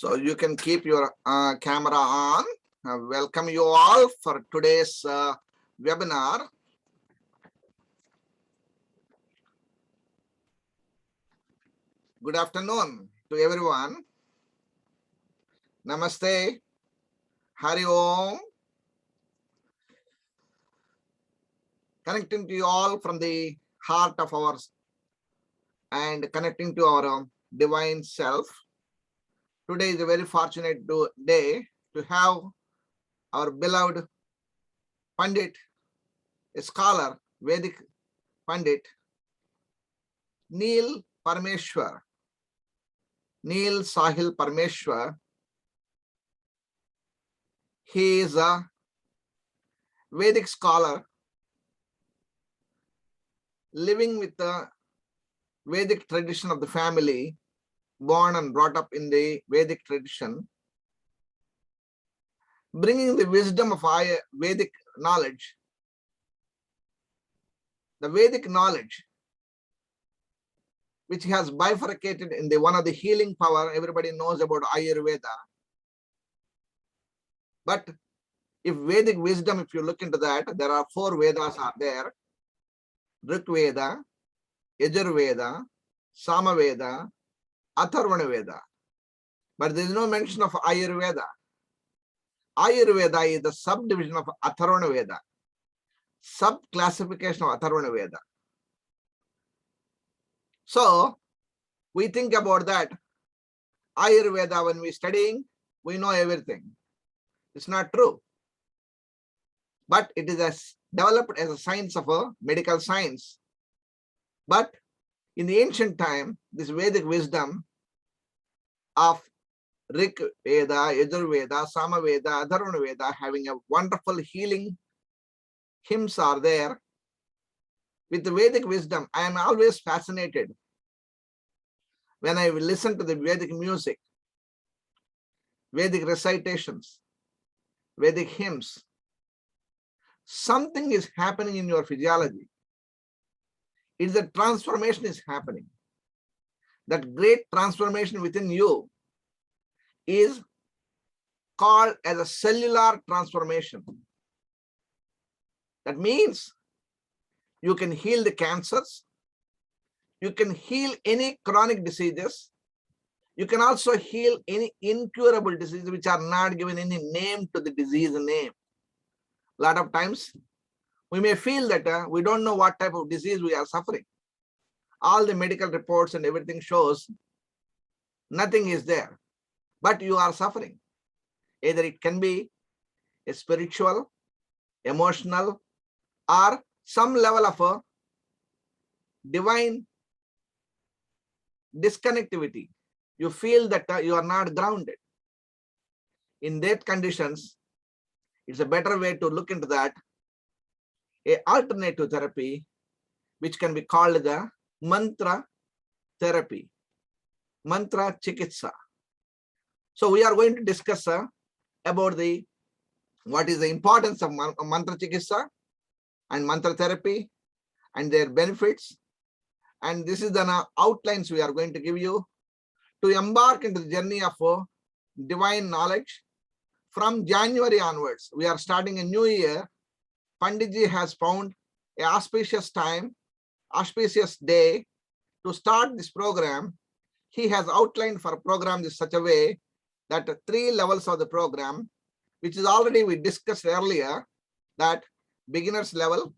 So you can keep your camera on. Welcome you all for today's webinar. Good afternoon to everyone. Namaste. Hari Om. Connecting to you all from the heart of ours and connecting to our divine self. Today is a very fortunate day to have our beloved Pandit, a scholar, Vedic Pandit, Parmeswar, Sahil Parmeswar. He is a Vedic scholar living with the Vedic tradition of the family, born and brought up in the Vedic tradition, bringing the wisdom of Vedic knowledge, the Vedic knowledge, which has bifurcated in the one of the healing power. Everybody knows about Ayurveda. But if Vedic wisdom, if you look into that, there are 4 Vedas are there: Rik Veda, Yajur Veda, Samaveda, Atharvana Veda. But there is no mention of Ayurveda. Ayurveda is the subdivision of Atharvana Veda, sub-classification of Atharvana Veda. So we think about that. Ayurveda, when we're studying, we know everything. It's not true. But it is developed as a science of a medical science. But in the ancient time, this Vedic wisdom of Rik Veda, Yajur Veda, Samaveda, Atharvana Veda, having a wonderful healing hymns are there. With the Vedic wisdom, I am always fascinated when I listen to the Vedic music, Vedic recitations, Vedic hymns. Something is happening in your physiology. It's a transformation is happening. That great transformation within you is called as a cellular transformation. That means you can heal the cancers. You can heal any chronic diseases. You can also heal any incurable diseases which are not given any name to the disease name. A lot of times we may feel that we don't know what type of disease we are suffering. All the medical reports and everything shows nothing is there, but you are suffering. Either it can be a spiritual, emotional, or some level of a divine disconnectivity. You feel that you are not grounded. In that conditions, it's a better way to look into that, a alternative therapy, which can be called the mantra therapy, mantra Chickasaw. So we are going to discuss about what is the importance of mantra Chickasaw and mantra therapy and their benefits. And this is the outlines we are going to give you to embark into the journey of divine knowledge. From January onwards, we are starting a new year. Panditji has found an auspicious time, auspicious day to start this program. He has outlined for a program in such a way that 3 levels of the program, which is already we discussed earlier, that beginners level,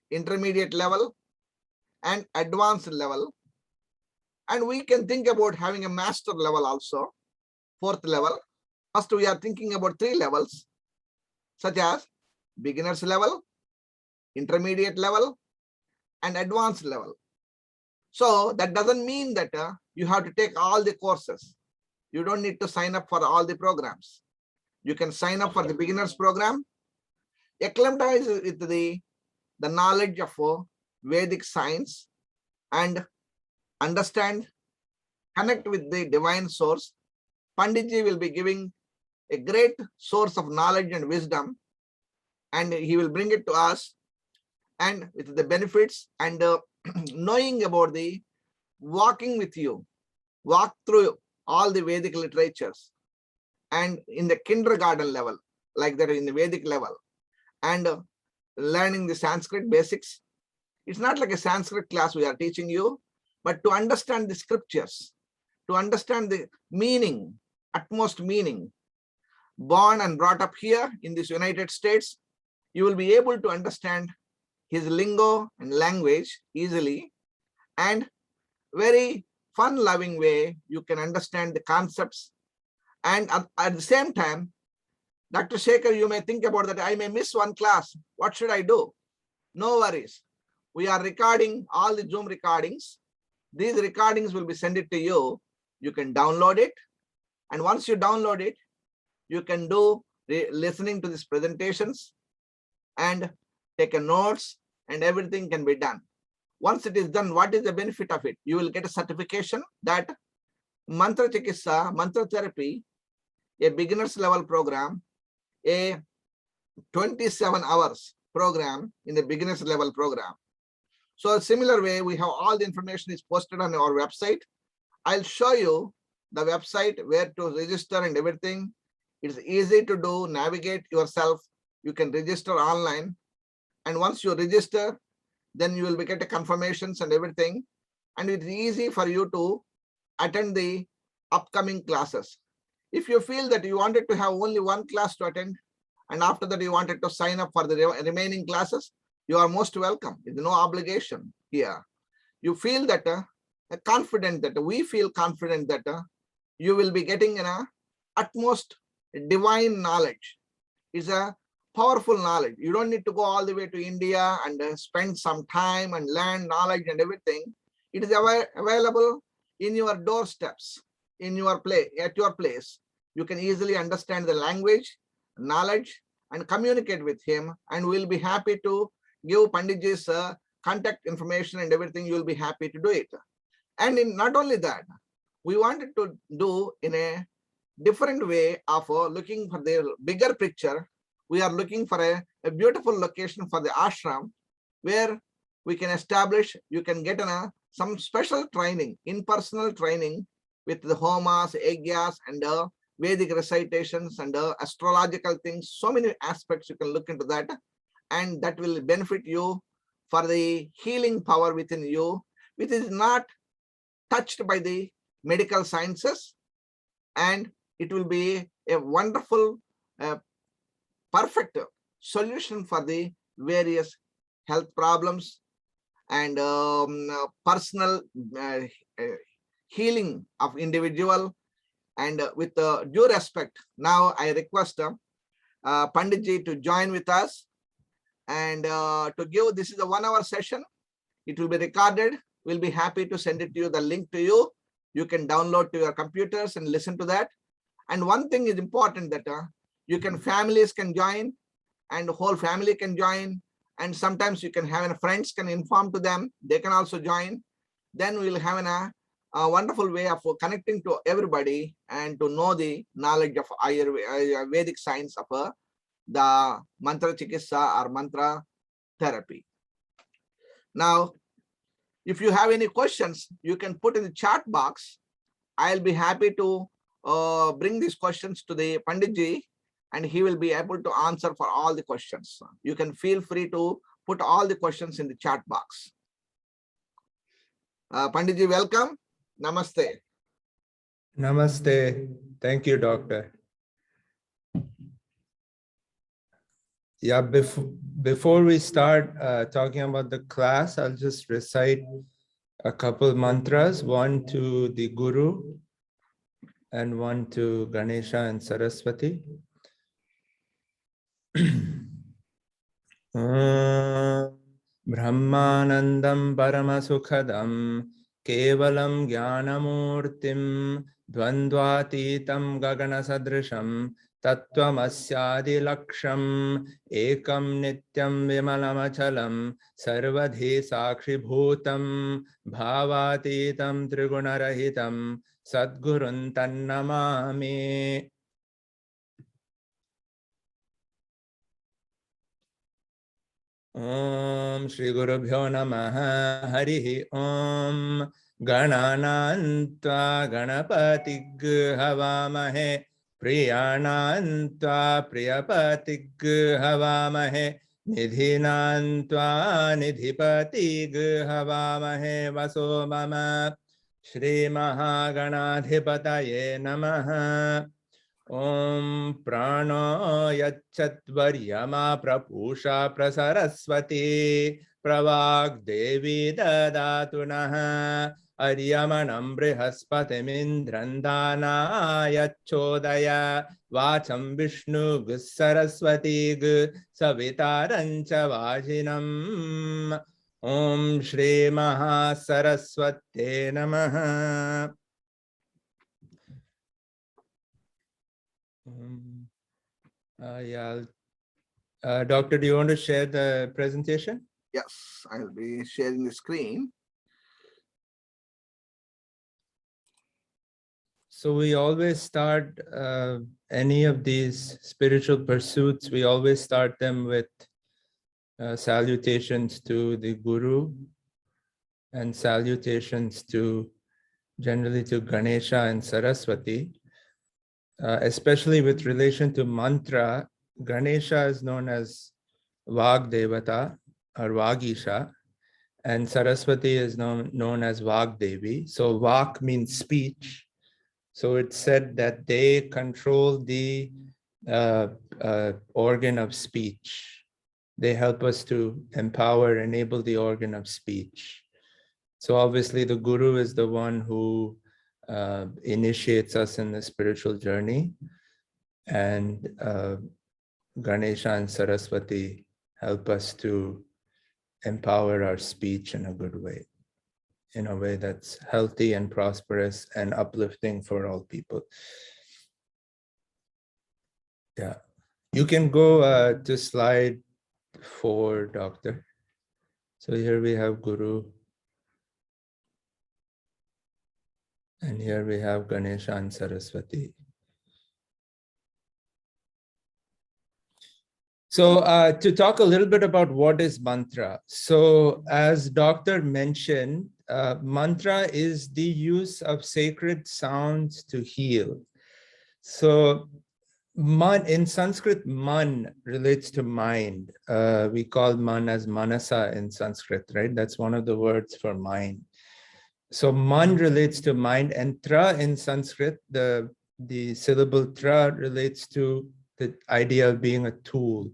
intermediate level, and advanced level. And we can think about having a master level also, 4th level. First, we are thinking about 3 levels, such as beginners level, intermediate level, and advanced level. So that doesn't mean that you have to take all the courses. You don't need to sign up for all the programs. You can sign up for the beginners program, acclimatize with the knowledge of Vedic science and understand, connect with the divine source. Panditji will be giving a great source of knowledge and wisdom, and he will bring it to us, and with the benefits and knowing about the walking with you, walk through all the Vedic literatures, and in the kindergarten level, like that in the Vedic level, and learning the Sanskrit basics. It's not like a Sanskrit class we are teaching you, but to understand the scriptures, to understand the meaning, utmost meaning. Born and brought up here in this United States, you will be able to understand his lingo and language easily, and very fun-loving way you can understand the concepts. And at the same time, Dr. Shekhar, you may think about that, I may miss one class. What should I do? No worries. We are recording all the Zoom recordings. These recordings will be sent it to you. You can download it. And once you download it, you can do listening to these presentations and take a notes, and everything can be done. Once it is done, what is the benefit of it? You will get a certification that Mantra Chickasaw, Mantra Therapy, a beginner's level program, a 27 hours program in the beginner's level program. So a similar way, we have all the information is posted on our website. I'll show you the website where to register and everything. It's easy to do, navigate yourself. You can register online. And once you register, then you will get the confirmations and everything. And it's easy for you to attend the upcoming classes. If you feel that you wanted to have only one class to attend, and after that you wanted to sign up for the remaining classes, you are most welcome. There's no obligation here. You feel that confident that we feel confident that you will be getting an utmost divine knowledge. It's a powerful knowledge. You don't need to go all the way to India and spend some time and learn knowledge and everything. It is available in your doorsteps, in your place, at your place. You can easily understand the language, knowledge, and communicate with him, and we'll be happy to give Panditji's contact information and everything. You'll be happy to do it. And not only that, we wanted to do in a different way of looking for the bigger picture. We are looking for a beautiful location for the ashram where we can establish, you can get some special training, impersonal training with the homas, yajnas, and Vedic recitations and astrological things. So many aspects you can look into that, and that will benefit you for the healing power within you, which is not touched by the medical sciences, and it will be a wonderful, perfect solution for the various health problems and personal healing of individual. And with due respect, now I request Panditji to join with us and to give, this is a 1 hour session. It will be recorded. We'll be happy to send it to you, the link to you. You can download to your computers and listen to that. And one thing is important that you can, families can join, and the whole family can join. And sometimes you can have friends can inform to them, they can also join. Then we'll have a wonderful way of connecting to everybody and to know the knowledge of Ayurvedic science of the Mantra Chikitsa or Mantra Therapy. Now, if you have any questions, you can put in the chat box. I'll be happy to bring these questions to the Panditji, and he will be able to answer for all the questions. You can feel free to put all the questions in the chat box. Panditji, welcome. Namaste. Namaste. Thank you, Doctor. Yeah, before we start talking about the class, I'll just recite a couple mantras, one to the Guru and one to Ganesha and Saraswati. Brahmanandam Paramasukhadam Kevalam Jnanamurtim Dvandvatitam Gagana Sadrisham Tattvamasya Laksham Ekam Nityam Vimalamachalam Sarvadhi Sakshi Bhutam Bhavatitam Trigunarahitam Sadgurun Tannamami. Om Shri Gurubhyo Namaha Harihi Om Gananantva Ganapatig Havamahe Priyanantva Priyapatig Havamahe Nidhinantva Nidhipatig Havamahe Vaso Mama Shri Mahaganadhipataye Namaha Om Prano Yachatvaryama Prapusha Prasaraswati Pravag Devi Dadatunaha Aryamanam Brihaspatimindrandana Yachodaya Vacham Vishnu Saraswati Savitarancha Vajinam Om Shri Mahasaraswate Namaha. Yeah. Doctor, do you want to share the presentation? Yes, I'll be sharing the screen. So we always start any of these spiritual pursuits, we always start them with salutations to the Guru and salutations to generally to Ganesha and Saraswati. Especially with relation to mantra, Ganesha is known as Vag Devata or Vagisha, and Saraswati is known as Vag Devi. So Vak means speech. So it's said that they control the organ of speech. They help us to empower, enable the organ of speech. So obviously the Guru is the one who initiates us in the spiritual journey, and Ganesha and Saraswati help us to empower our speech in a good way, in a way that's healthy and prosperous and uplifting for all people. Yeah, you can go to slide 4, Doctor. So here we have Guru. And here we have Ganesha and Saraswati. So to talk a little bit about what is mantra. So as Doctor mentioned, mantra is the use of sacred sounds to heal. So man, in Sanskrit, man relates to mind. We call man as manasa in Sanskrit, right? That's one of the words for mind. So man relates to mind, and tra in Sanskrit, the syllable tra relates to the idea of being a tool.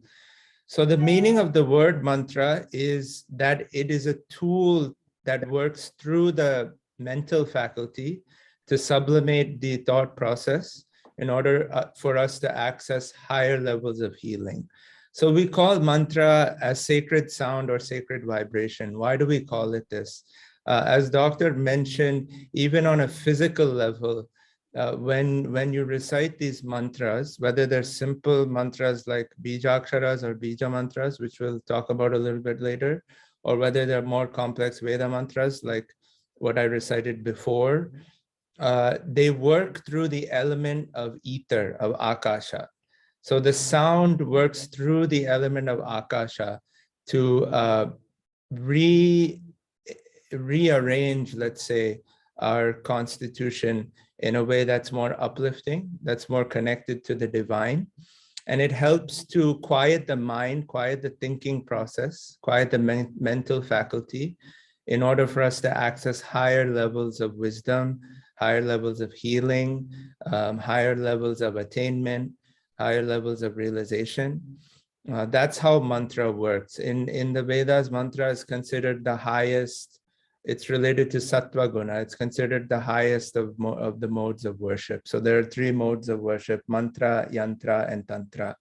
So the meaning of the word mantra is that it is a tool that works through the mental faculty to sublimate the thought process in order for us to access higher levels of healing. So we call mantra a sacred sound or sacred vibration. Why do we call it this? As Doctor mentioned, even on a physical level, when you recite these mantras, whether they're simple mantras like bijaksharas or bija mantras, which we'll talk about a little bit later, or whether they're more complex Veda mantras like what I recited before, they work through the element of ether, of akasha. So the sound works through the element of akasha to rearrange, let's say, our constitution in a way that's more uplifting, that's more connected to the divine. And it helps to quiet the mind, quiet the thinking process, quiet the mental faculty in order for us to access higher levels of wisdom, higher levels of healing, higher levels of attainment, higher levels of realization. That's how mantra works. In the Vedas, mantra is considered the highest. It's related to sattva guna. It's considered the highest of the modes of worship. So there are 3 modes of worship: mantra, yantra, and tantra.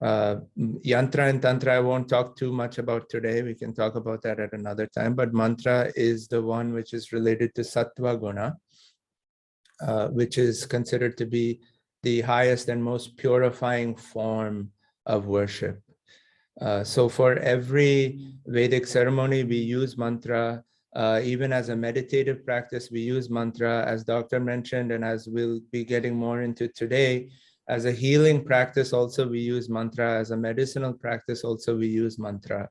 Yantra and tantra I won't talk too much about today. We can talk about that at another time. But mantra is the one which is related to sattva guna, which is considered to be the highest and most purifying form of worship. So for every Vedic ceremony, we use mantra. Even as a meditative practice, we use mantra, as Doctor mentioned, and as we'll be getting more into today. As a healing practice, also we use mantra. As a medicinal practice, also we use mantra,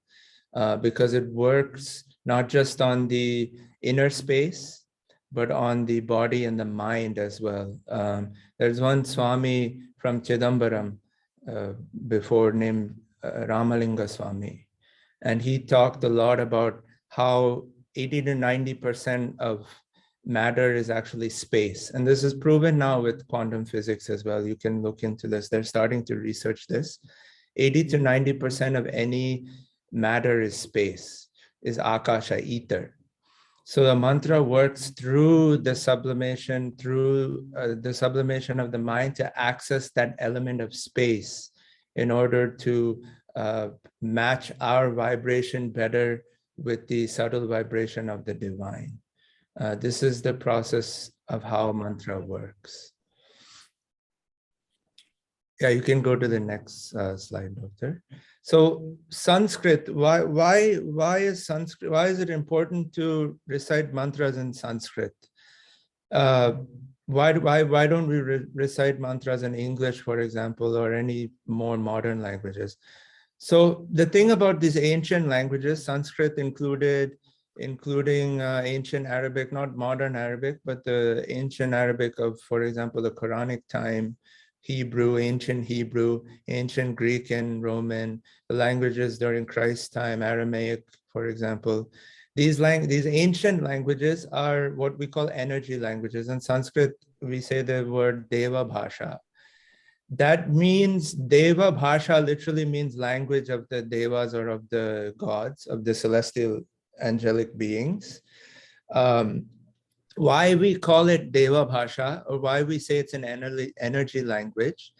because it works not just on the inner space, but on the body and the mind as well. There's one Swami from Chidambaram before named Ramalinga Swami, and he talked a lot about how 80 to 90% of matter is actually space. And this is proven now with quantum physics as well. You can look into this. They're starting to research this. 80 to 90% of any matter is space, is akasha, ether. So the mantra works through the sublimation, of the mind to access that element of space in order to match our vibration better with the subtle vibration of the divine. This is the process of how mantra works. Yeah, you can go to the next slide, Doctor. So Sanskrit, why is Sanskrit? Why is it important to recite mantras in Sanskrit? Why don't we recite mantras in English, for example, or any more modern languages? So the thing about these ancient languages, Sanskrit including ancient Arabic, not modern Arabic, but the ancient Arabic of, for example, the Quranic time, Hebrew, ancient Greek and Roman, the languages during Christ's time, Aramaic, for example. These ancient languages are what we call energy languages. In Sanskrit, we say the word Deva Bhasha. That means Deva Bhasha literally means language of the Devas or of the gods, of the celestial angelic beings. Why we call it Deva Bhasha, or why we say it's an energy language.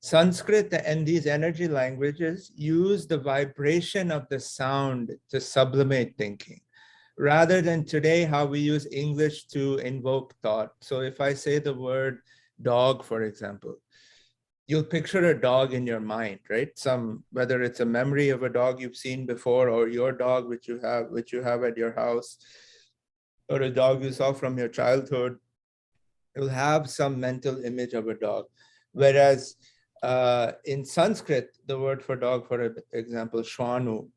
Sanskrit and these energy languages use the vibration of the sound to sublimate thinking, rather than today how we use English to invoke thought. So if I say the word dog, for example, you'll picture a dog in your mind, right? Whether it's a memory of a dog you've seen before, or your dog which you have at your house, or a dog you saw from your childhood, you'll have some mental image of a dog. Whereas in Sanskrit, the word for dog, for example, Shwanu,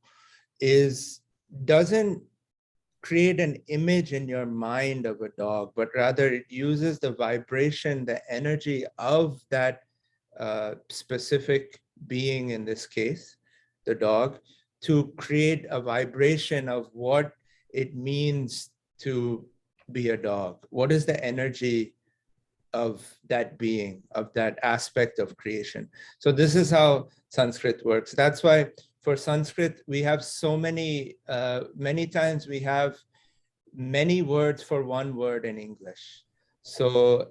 doesn't create an image in your mind of a dog, but rather it uses the vibration, the energy of that specific being, in this case, the dog, to create a vibration of what it means to be a dog. What is the energy of that being, of that aspect of creation? So this is how Sanskrit works. That's why for Sanskrit, we have so many times we have many words for one word in English. So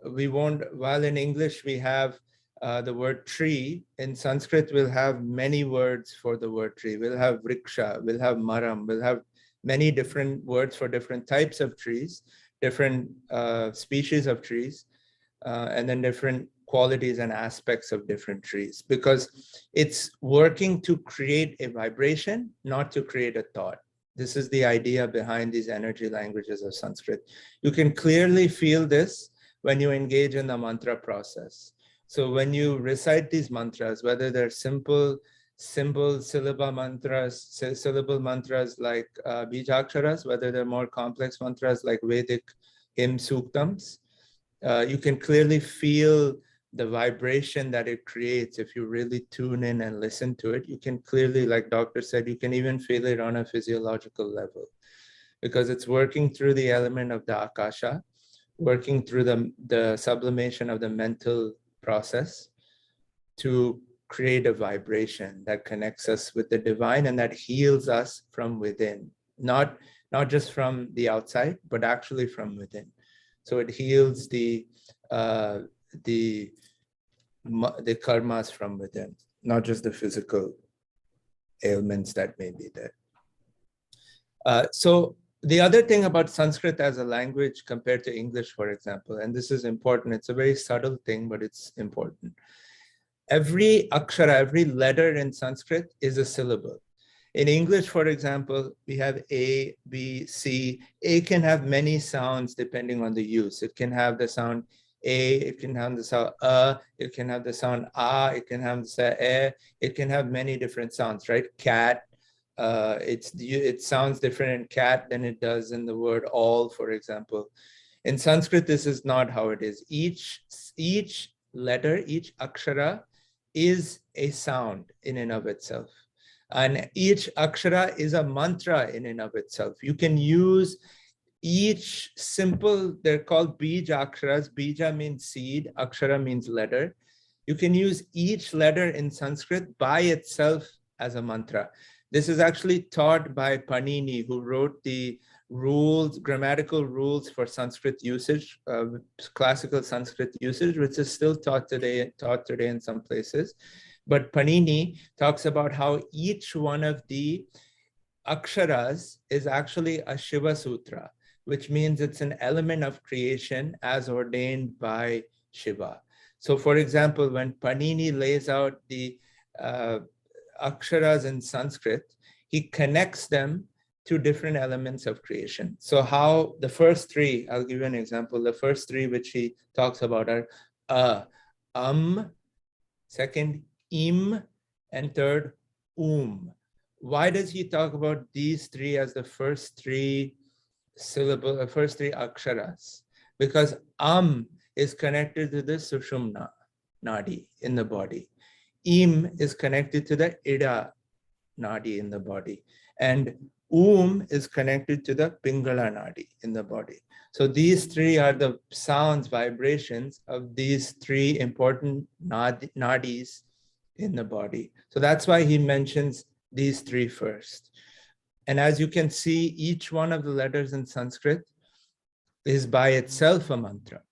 while in English we have the word tree, in Sanskrit we'll have many words for the word tree. We'll have riksha, we'll have maram, we'll have many different words for different types of trees, different species of trees, and then different qualities and aspects of different trees, because it's working to create a vibration, not to create a thought. This is the idea behind these energy languages of Sanskrit. You can clearly feel this when you engage in the mantra process. So when you recite these mantras, whether they're simple syllable mantras like bijaksharas, whether they're more complex mantras like Vedic hymn suktams, you can clearly feel the vibration that it creates. If you really tune in and listen to it, you can clearly, like Doctor said, you can even feel it on a physiological level, because it's working through the element of the akasha, working through the sublimation of the mental process to create a vibration that connects us with the divine and that heals us from within, not just from the outside, but actually from within. So it heals the karmas from within, not just the physical ailments that may be there. So the other thing about Sanskrit as a language compared to English, for example, and this is important, it's a very subtle thing, but it's important. Every akshara, every letter in Sanskrit is a syllable. In English, for example, we have A, B, C. A can have many sounds depending on the use. It can have the sound A, it can have the sound it can have the sound A, it can have the sound E, it can have many different sounds, right? Cat, It sounds different in cat than it does in the word all, for example. In Sanskrit, this is not how it is. Each letter, each akshara is a sound in and of itself. And each akshara is a mantra in and of itself. You can use each simple, they're called bija aksharas. Bija means seed, akshara means letter. You can use each letter in Sanskrit by itself as a mantra. This is actually taught by Panini, who wrote the rules, grammatical rules for Sanskrit usage, classical Sanskrit usage, which is still taught today in some places. But Panini talks about how each one of the aksharas is actually a Shiva Sutra, which means it's an element of creation as ordained by Shiva. So for example, when Panini lays out the aksharas in Sanskrit, he connects them to different elements of creation. So how the first three, I'll give you an example. The first three which he talks about are second im, and third Why does he talk about these three as the first three first three aksharas? Because is connected to the Sushumna Nadi in the body. Im is connected to the Ida Nadi in the body. And is connected to the Pingala Nadi in the body. So these three are the sounds, vibrations of these three important nadis in the body. So that's why he mentions these three first. And as you can see, each one of the letters in Sanskrit is by itself a mantra,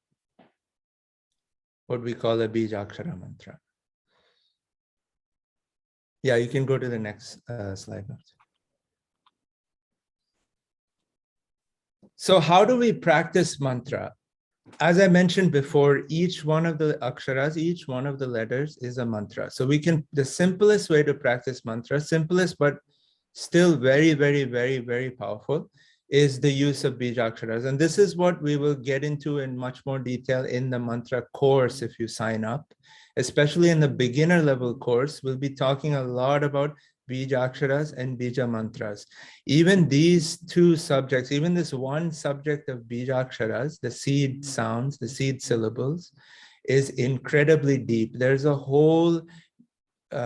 what we call a Bijakshara mantra. Yeah, you can go to the next slide. So how do we practice mantra? As I mentioned before, each one of the aksharas, each one of the letters is a mantra. So the simplest way to practice mantra, simplest but still very, very, very, very powerful, is the use of bijaksharas. And this is what we will get into in much more detail in the mantra course if you sign up. Especially in the beginner level course, we'll be talking a lot about bijaksharas and bija mantras. Even these two subjects, even this one subject of bijaksharas, the seed sounds, the seed syllables, is incredibly deep. There's a whole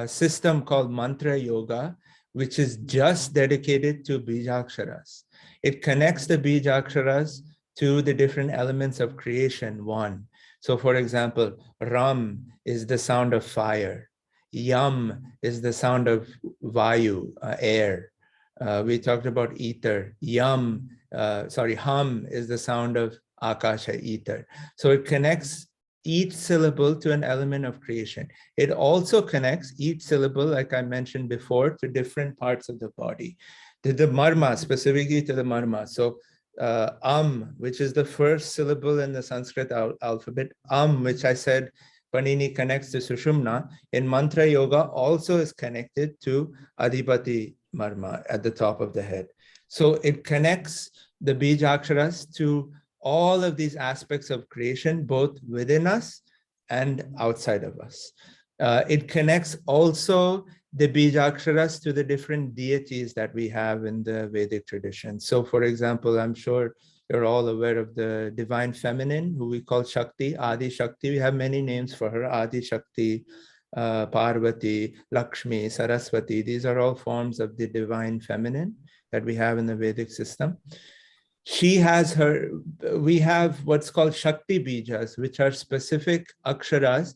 system called mantra yoga, which is just dedicated to bijaksharas. It connects the bijaksharas to the different elements of creation, one. So for example, Ram is the sound of fire. Yam is the sound of Vayu, air. We talked about ether. Hum is the sound of Akasha, ether. So it connects each syllable to an element of creation. It also connects each syllable, like I mentioned before, to different parts of the body, to the marma, specifically to the marma. So which is the first syllable in the Sanskrit alphabet, which I said Panini connects to Sushumna, in mantra yoga also is connected to Adhipati marma at the top of the head. So it connects the bijaksharas to all of these aspects of creation, both within us and outside of us. It connects also the bijaksharas to the different deities that we have in the Vedic tradition. So for example, I'm sure you're all aware of the divine feminine, who we call Shakti, Adi Shakti. We have many names for her, Adi Shakti, Parvati, Lakshmi, Saraswati. These are all forms of the divine feminine that we have in the Vedic system. She has we have what's called Shakti Bijas, which are specific aksharas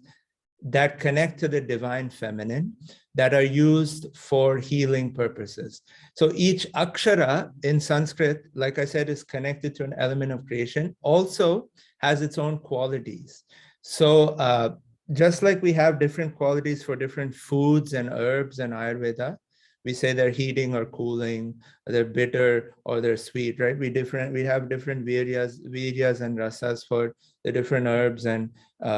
that connect to the divine feminine that are used for healing purposes. So each akshara in Sanskrit, like I said, is connected to an element of creation, also has its own qualities. So just like we have different qualities for different foods and herbs and Ayurveda, we say they're heating or cooling, they're bitter or they're sweet, right? We have different viryas and rasas for the different herbs and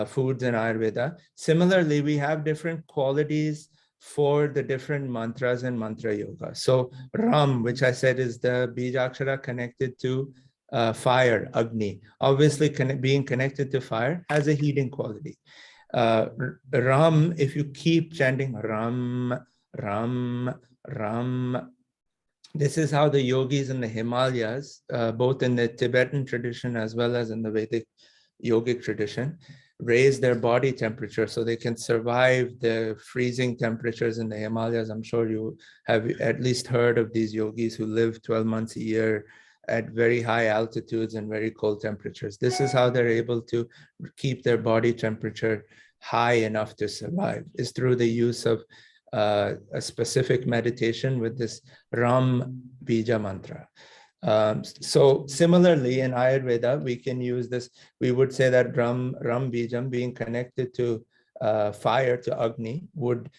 foods in Ayurveda. Similarly, we have different qualities for the different mantras and mantra yoga. So Ram, which I said is the bijakshara connected to fire, Agni, obviously being connected to fire has a heating quality. Ram, if you keep chanting Ram, Ram, Ram, This is how the yogis in the Himalayas, both in the Tibetan tradition as well as in the Vedic yogic tradition, raise their body temperature so they can survive the freezing temperatures in the Himalayas. I'm sure you have at least heard of these yogis who live 12 months a year at very high altitudes and very cold temperatures. This is how they're able to keep their body temperature high enough to survive, is through the use of a specific meditation with this Ram Bija mantra. So similarly in Ayurveda, we can use this. We would say that Ram Bijam being connected to fire, to Agni, would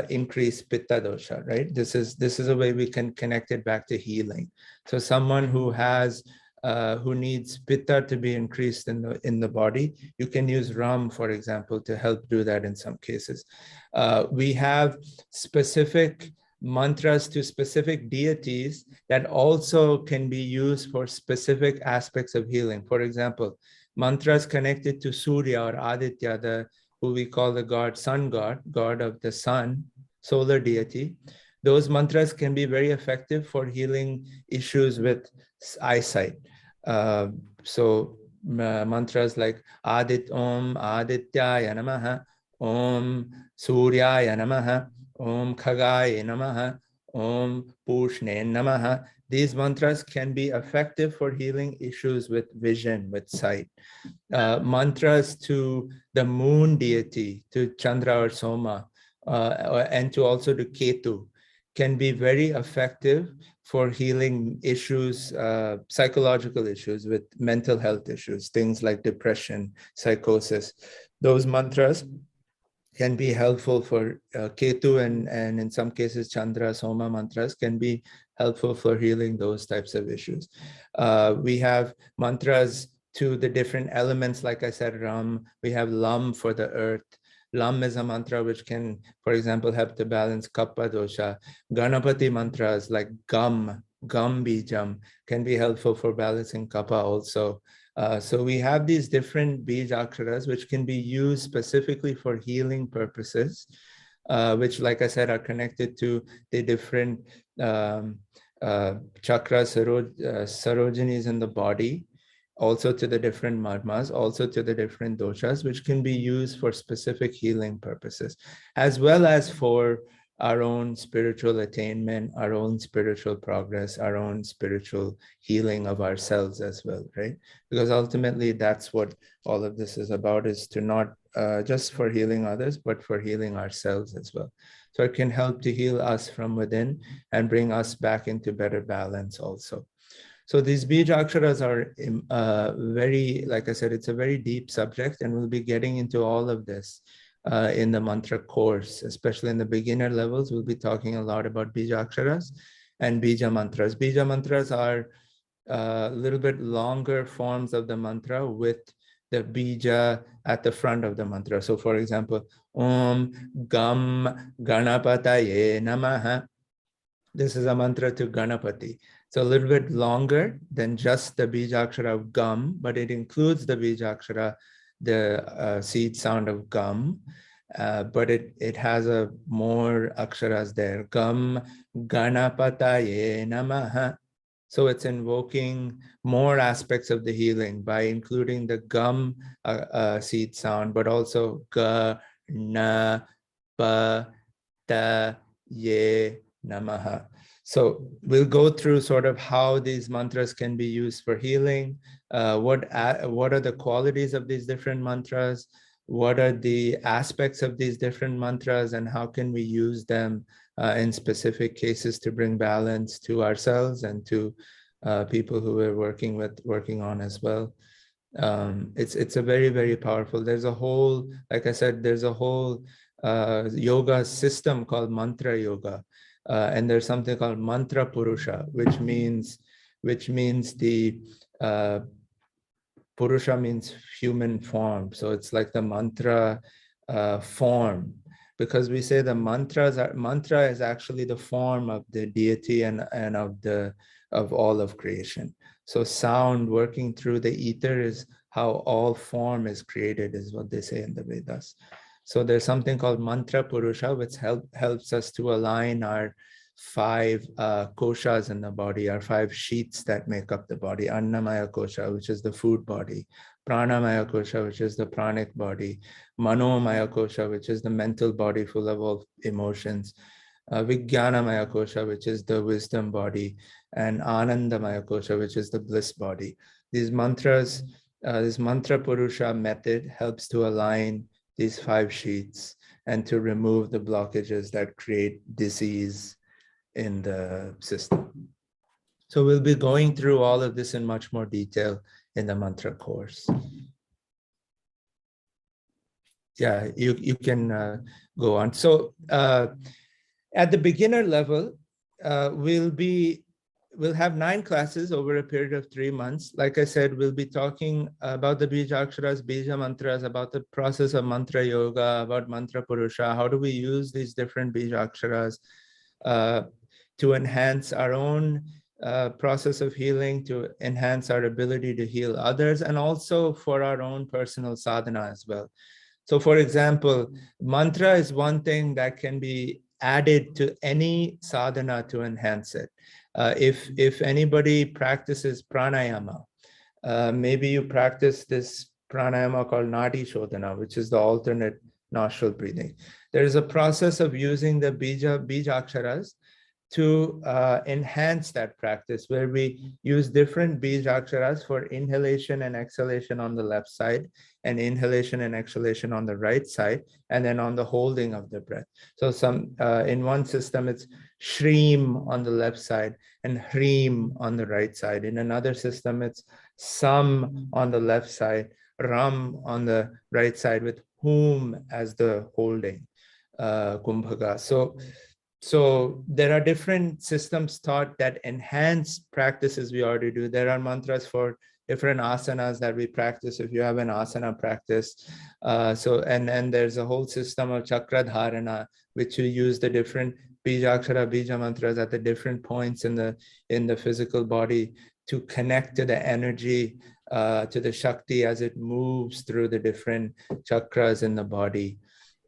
increase Pitta dosha, right? This is a way we can connect it back to healing. So someone who has who needs Pitta to be increased in the body, you can use Ram, for example, to help do that in some cases. We have specific mantras to specific deities that also can be used for specific aspects of healing. For example, mantras connected to Surya or Aditya, who we call the sun god, god of the sun, solar deity. Those mantras can be very effective for healing issues with eyesight. Mantras like Om Adityaya Namaha, Om Suryaya Namaha, Om Khagaya Namaha, Om Pushne Namaha. These mantras can be effective for healing issues with vision, with sight. Mantras to the moon deity, to Chandra or Soma, and to also to Ketu, can be very effective for healing issues, psychological issues with mental health issues, things like depression, psychosis. Those mantras can be helpful for Ketu, and in some cases Chandra, Soma mantras can be helpful for healing those types of issues. We have mantras to the different elements, like I said, Ram. We have Lam for the earth. Lam is a mantra which can, for example, help to balance Kapha dosha. Ganapati mantras like Gam Bijam can be helpful for balancing Kapha also. So we have these different Bij Aksharas which can be used specifically for healing purposes, which, like I said, are connected to the different chakras, sarojanis in the body, also to the different madmas, also to the different doshas, which can be used for specific healing purposes, as well as for our own spiritual attainment, our own spiritual progress, our own spiritual healing of ourselves as well, right? Because ultimately that's what all of this is about, is to not just for healing others, but for healing ourselves as well. So it can help to heal us from within and bring us back into better balance also. So these Bija Aksharas are very, like I said, it's a very deep subject, and we'll be getting into all of this in the mantra course, especially in the beginner levels. We'll be talking a lot about Bija Aksharas and Bija Mantras. Bija Mantras are a little bit longer forms of the mantra with the Bija at the front of the mantra. So for example, Om Gam Ganapataye Namaha. This is a mantra to Ganapati. It's a little bit longer than just the Bijakshara of Gam, but it includes the Bijakshara, the seed sound of Gam, but it has a more aksharas there. Gam Ganapataye Namaha. So it's invoking more aspects of the healing by including the Gam seed sound, but also Ga, Na, Pa, Ta, Ye, Namaha. So we'll go through sort of how these mantras can be used for healing. What are the qualities of these different mantras? What are the aspects of these different mantras, and how can we use them in specific cases to bring balance to ourselves and to people who we're working on as well. It's a very, very powerful. There's a whole, like I said, there's a whole yoga system called mantra yoga, and there's something called mantra Purusha, which means the Purusha means human form. So it's like the mantra form, because we say the mantra is actually the form of the deity and of all of creation. So sound working through the ether is how all form is created, is what they say in the Vedas. So there's something called mantra Purusha, which helps us to align our 5 koshas in the body, or 5 sheets that make up the body. Annamaya kosha, which is the food body. Pranamaya kosha, which is the pranic body. Manomaya kosha, which is the mental body full of all emotions. Vijnanamaya kosha, which is the wisdom body. And Anandamaya kosha, which is the bliss body. These mantras, this mantra Purusha method helps to align these 5 sheets and to remove the blockages that create disease in the system. So we'll be going through all of this in much more detail in the mantra course. Yeah, you can go on. So at the beginner level, we'll have 9 classes over a period of 3 months. Like I said, we'll be talking about the Bijaksharas, Bija mantras, about the process of mantra yoga, about mantra Purusha. How do we use these different Bijaksharas to enhance our own process of healing, to enhance our ability to heal others, and also for our own personal sadhana as well. So for example, mantra is one thing that can be added to any sadhana to enhance it. If anybody practices pranayama, maybe you practice this pranayama called Nadi Shodhana, which is the alternate nostril breathing. There is a process of using the bijaksharas to enhance that practice, where we use different bijaksharas for inhalation and exhalation on the left side, and inhalation and exhalation on the right side, and then on the holding of the breath. So in one system, it's Shreem on the left side and Hreem on the right side. In another system, it's Sam on the left side, Ram on the right side, with Hum as the holding, Kumbhaga. So there are different systems taught that enhance practices we already do. There are mantras for different asanas that we practice if you have an asana practice. And there's a whole system of chakra dharana, which you use the different bijakshara, bija mantras at the different points in the physical body to connect to the energy, to the Shakti as it moves through the different chakras in the body.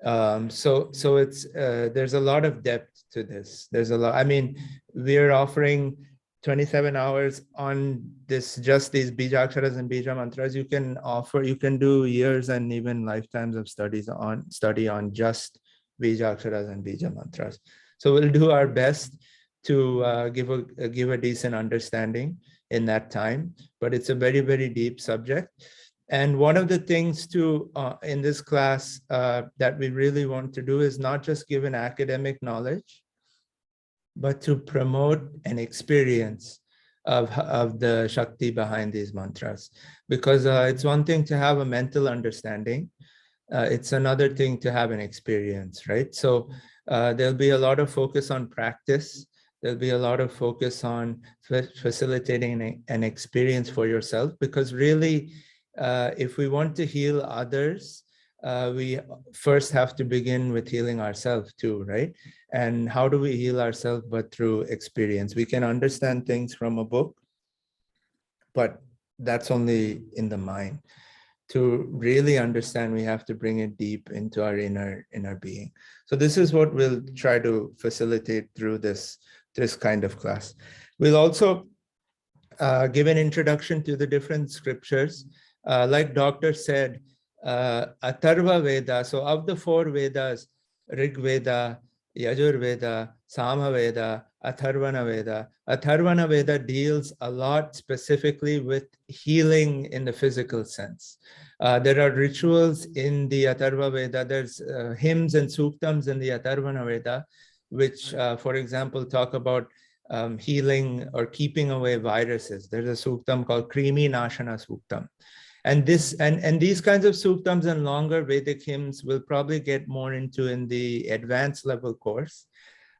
So it's there's a lot of depth to this. There's a lot. I mean, we're offering 27 hours on this, just these bijaksharas and bija mantras. You can do years and even lifetimes of study on just bijaksharas and bija mantras. So we'll do our best to give a decent understanding in that time, but it's a very, very deep subject. And one of the things in this class that we really want to do is not just give an academic knowledge, but to promote an experience of the Shakti behind these mantras. Because it's one thing to have a mental understanding, it's another thing to have an experience, right? So there'll be a lot of focus on practice. There'll be a lot of focus on facilitating an experience for yourself, because really, if we want to heal others, we first have to begin with healing ourselves too, right? And how do we heal ourselves but through experience? We can understand things from a book, but that's only in the mind. To really understand, we have to bring it deep into our inner being. So this is what we'll try to facilitate through this kind of class. We'll also give an introduction to the different scriptures. Like Doctor said, Atharva Veda, so of the 4 Vedas, Rig Veda, Yajur Veda, Sama Veda, Atharvana Veda. Atharvana Veda deals a lot specifically with healing in the physical sense. There are rituals in the Atharva Veda. There's hymns and suktams in the Atharvana Veda, which, for example, talk about healing or keeping away viruses. There's a suktam called Krimi Nashana Suktam. And these kinds of suktams and longer Vedic hymns will probably get more into in the advanced level course.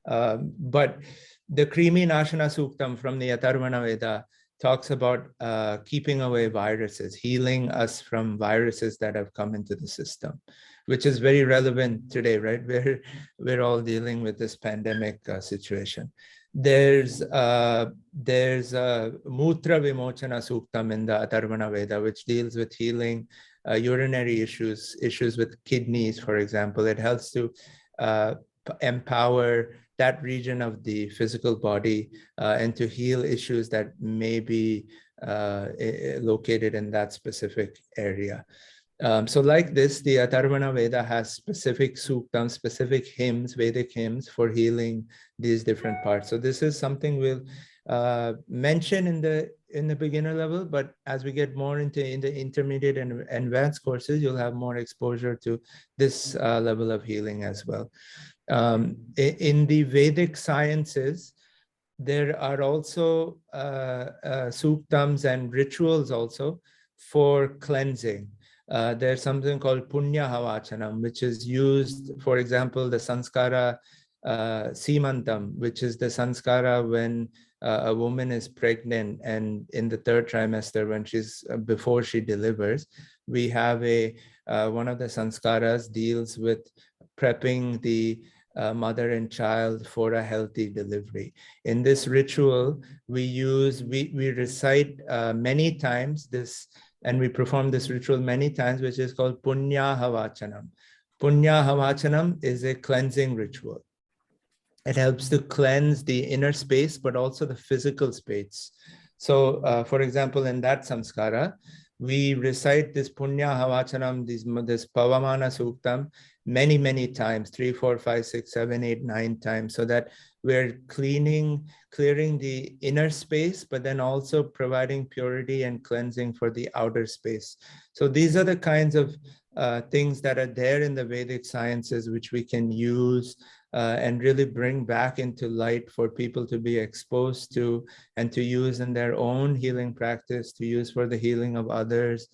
But the Krimi Nashana Suktam from the Atharvana Veda talks about keeping away viruses, healing us from viruses that have come into the system, which is very relevant today, right? We're all dealing with this pandemic situation. There's a Mutra Vimochana Suktam in the Atharvana Veda, which deals with healing urinary issues with kidneys, for example. It helps to empower that region of the physical body and to heal issues that may be located in that specific area. So like this, the Atharvana Veda has specific suktams, specific hymns, Vedic hymns for healing these different parts. So this is something we'll mention in the beginner level, but as we get more into the intermediate and advanced courses, you'll have more exposure to this level of healing as well. In the Vedic sciences, there are also suktams and rituals also for cleansing. There's something called Punya Havachanam, which is used, for example, the Sanskara Simantam, which is the Sanskara when a woman is pregnant and in the third trimester, when she's before she delivers, we have one of the Sanskaras deals with prepping the mother and child for a healthy delivery. In this ritual, we recite many times this, and we perform this ritual many times, which is called Punya Havachanam. Punya Havachanam is a cleansing ritual. It helps to cleanse the inner space, but also the physical space. So, for example, in that samskara, we recite this Punya Havachanam, this Pavamana Suktam, many times, 3, 4, 5, 6, 7, 8, 9 times, so that we're clearing the inner space, but then also providing purity and cleansing for the outer space. So these are the kinds of things that are there in the Vedic sciences, which we can use and really bring back into light for people to be exposed to and to use in their own healing practice, to use for the healing of others,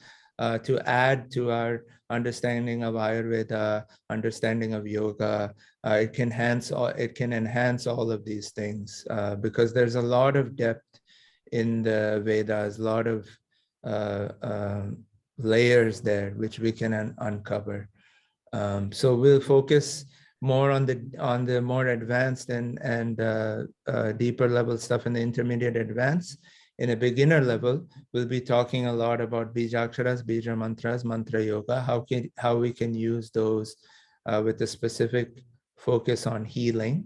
to add to our understanding of Ayurveda, understanding of yoga. It can enhance all of these things because there's a lot of depth in the Vedas, a lot of layers there which we can uncover. So we'll focus more on the more advanced and deeper level stuff in the intermediate advanced. In a beginner level, we'll be talking a lot about Bijaksharas, Bija Mantras, Mantra Yoga, how we can use those with a specific focus on healing.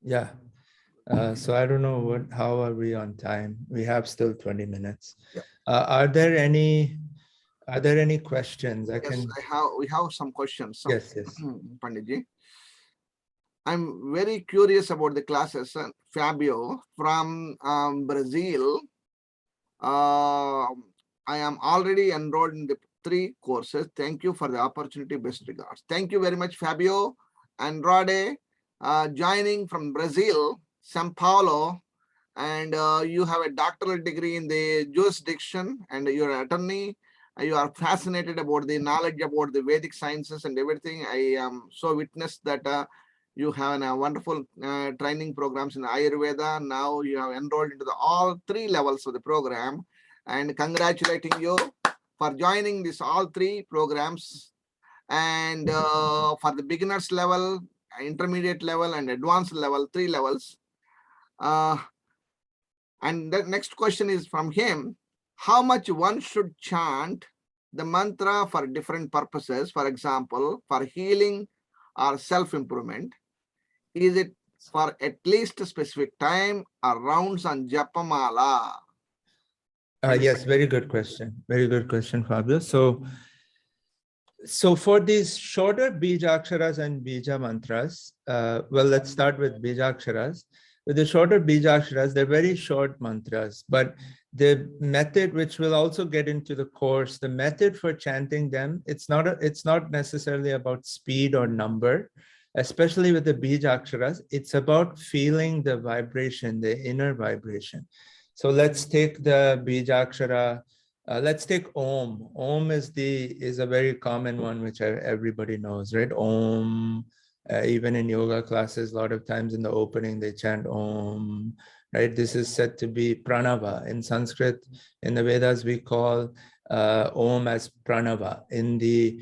Yeah. So I don't know how are we on time? We have still 20 minutes. Yeah. Are there any questions? We have some questions. Yes. Panditji. I'm very curious about the classes. Fabio from Brazil. I am already enrolled in the 3 courses. Thank you for the opportunity. Best regards. Thank you very much, Fabio. Andrade, joining from Brazil, São Paulo, and you have a doctoral degree in the jurisdiction, and you're an attorney. You are fascinated about the knowledge about the Vedic sciences and everything. I am so witnessed that you have a wonderful training programs in Ayurveda. Now you have enrolled into all 3 levels of the program, and congratulating you for joining all 3 programs. And for the beginners level, intermediate level, and advanced level, 3 levels. And the next question is from him: how much one should chant the mantra for different purposes? For example, for healing or self-improvement. Is it for at least a specific time or rounds on Japamala? Yes, very good question. Very good question, Fabio. So for these shorter Bijaksharas and Bija Mantras, well, let's start with Bijaksharas. With the shorter Bijaksharas, they're very short mantras, but the method, which we'll also get into the course, the method for chanting them, it's not necessarily about speed or number, especially with the Bijaksharas. It's about feeling the vibration, the inner vibration. So let's take the Bijakshara. Let's take Om. Om is a very common one, which everybody knows, right? Om. Even in yoga classes, a lot of times in the opening, they chant Om, right? This is said to be Pranava. In Sanskrit, in the Vedas, we call Om as Pranava. In the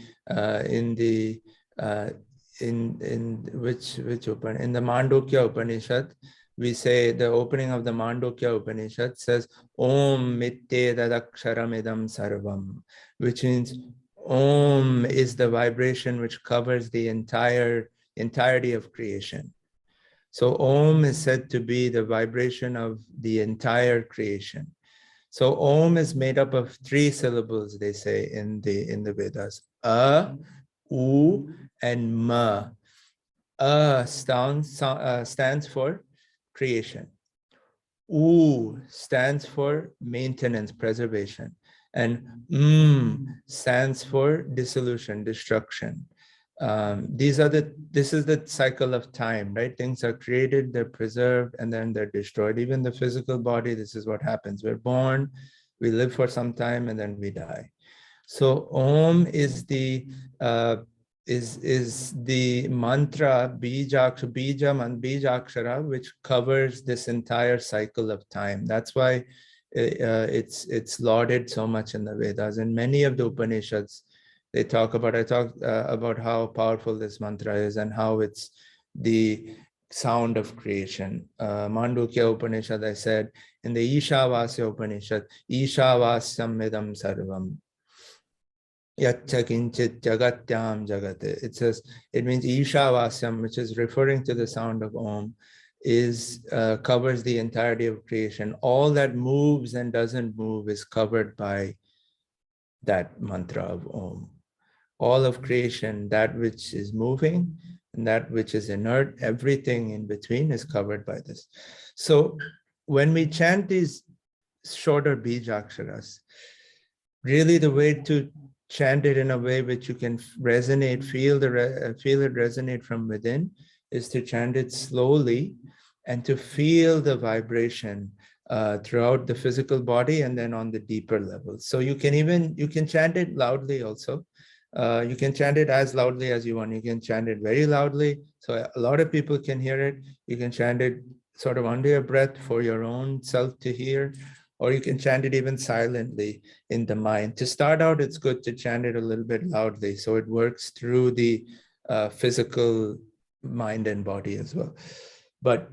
Mandukya Upanishad, we say the opening of the Mandukya Upanishad says Om Mitte Dadaksharam Idam Sarvam, which means Om is the vibration which covers the entirety of creation. So Om is said to be the vibration of the entire creation. So Om is made up of 3 syllables, they say in the Vedas: A, U, and Ma. A stands for creation. U stands for maintenance, preservation. And stands for dissolution, destruction. This is the cycle of time, right? Things are created, they're preserved, and then they're destroyed. Even the physical body, this is what happens. We're born, we live for some time, and then we die. So Om is the mantra bijakshara, which covers this entire cycle of time. That's why it's lauded so much in the Vedas. And many of the Upanishads, I talk about how powerful this mantra is and how it's the sound of creation. Mandukya Upanishad, I said, in the Ishavasya Upanishad, Ishavasyam Midam Sarvam. Yachakinchit jagatyam jagate. It says, it means Ishavasyam, which is referring to the sound of Om, covers the entirety of creation. All that moves and doesn't move is covered by that mantra of Om. All of creation, that which is moving and that which is inert, everything in between is covered by this. So when we chant these shorter bijaksharas, really the way to chant it in a way which you can resonate, feel it resonate from within, is to chant it slowly and to feel the vibration throughout the physical body and then on the deeper level. So you can chant it loudly also. You can chant it as loudly as you want. You can chant it very loudly, so a lot of people can hear it. You can chant it sort of under your breath for your own self to hear, or you can chant it even silently in the mind. To start out, it's good to chant it a little bit loudly, so it works through the physical mind and body as well. But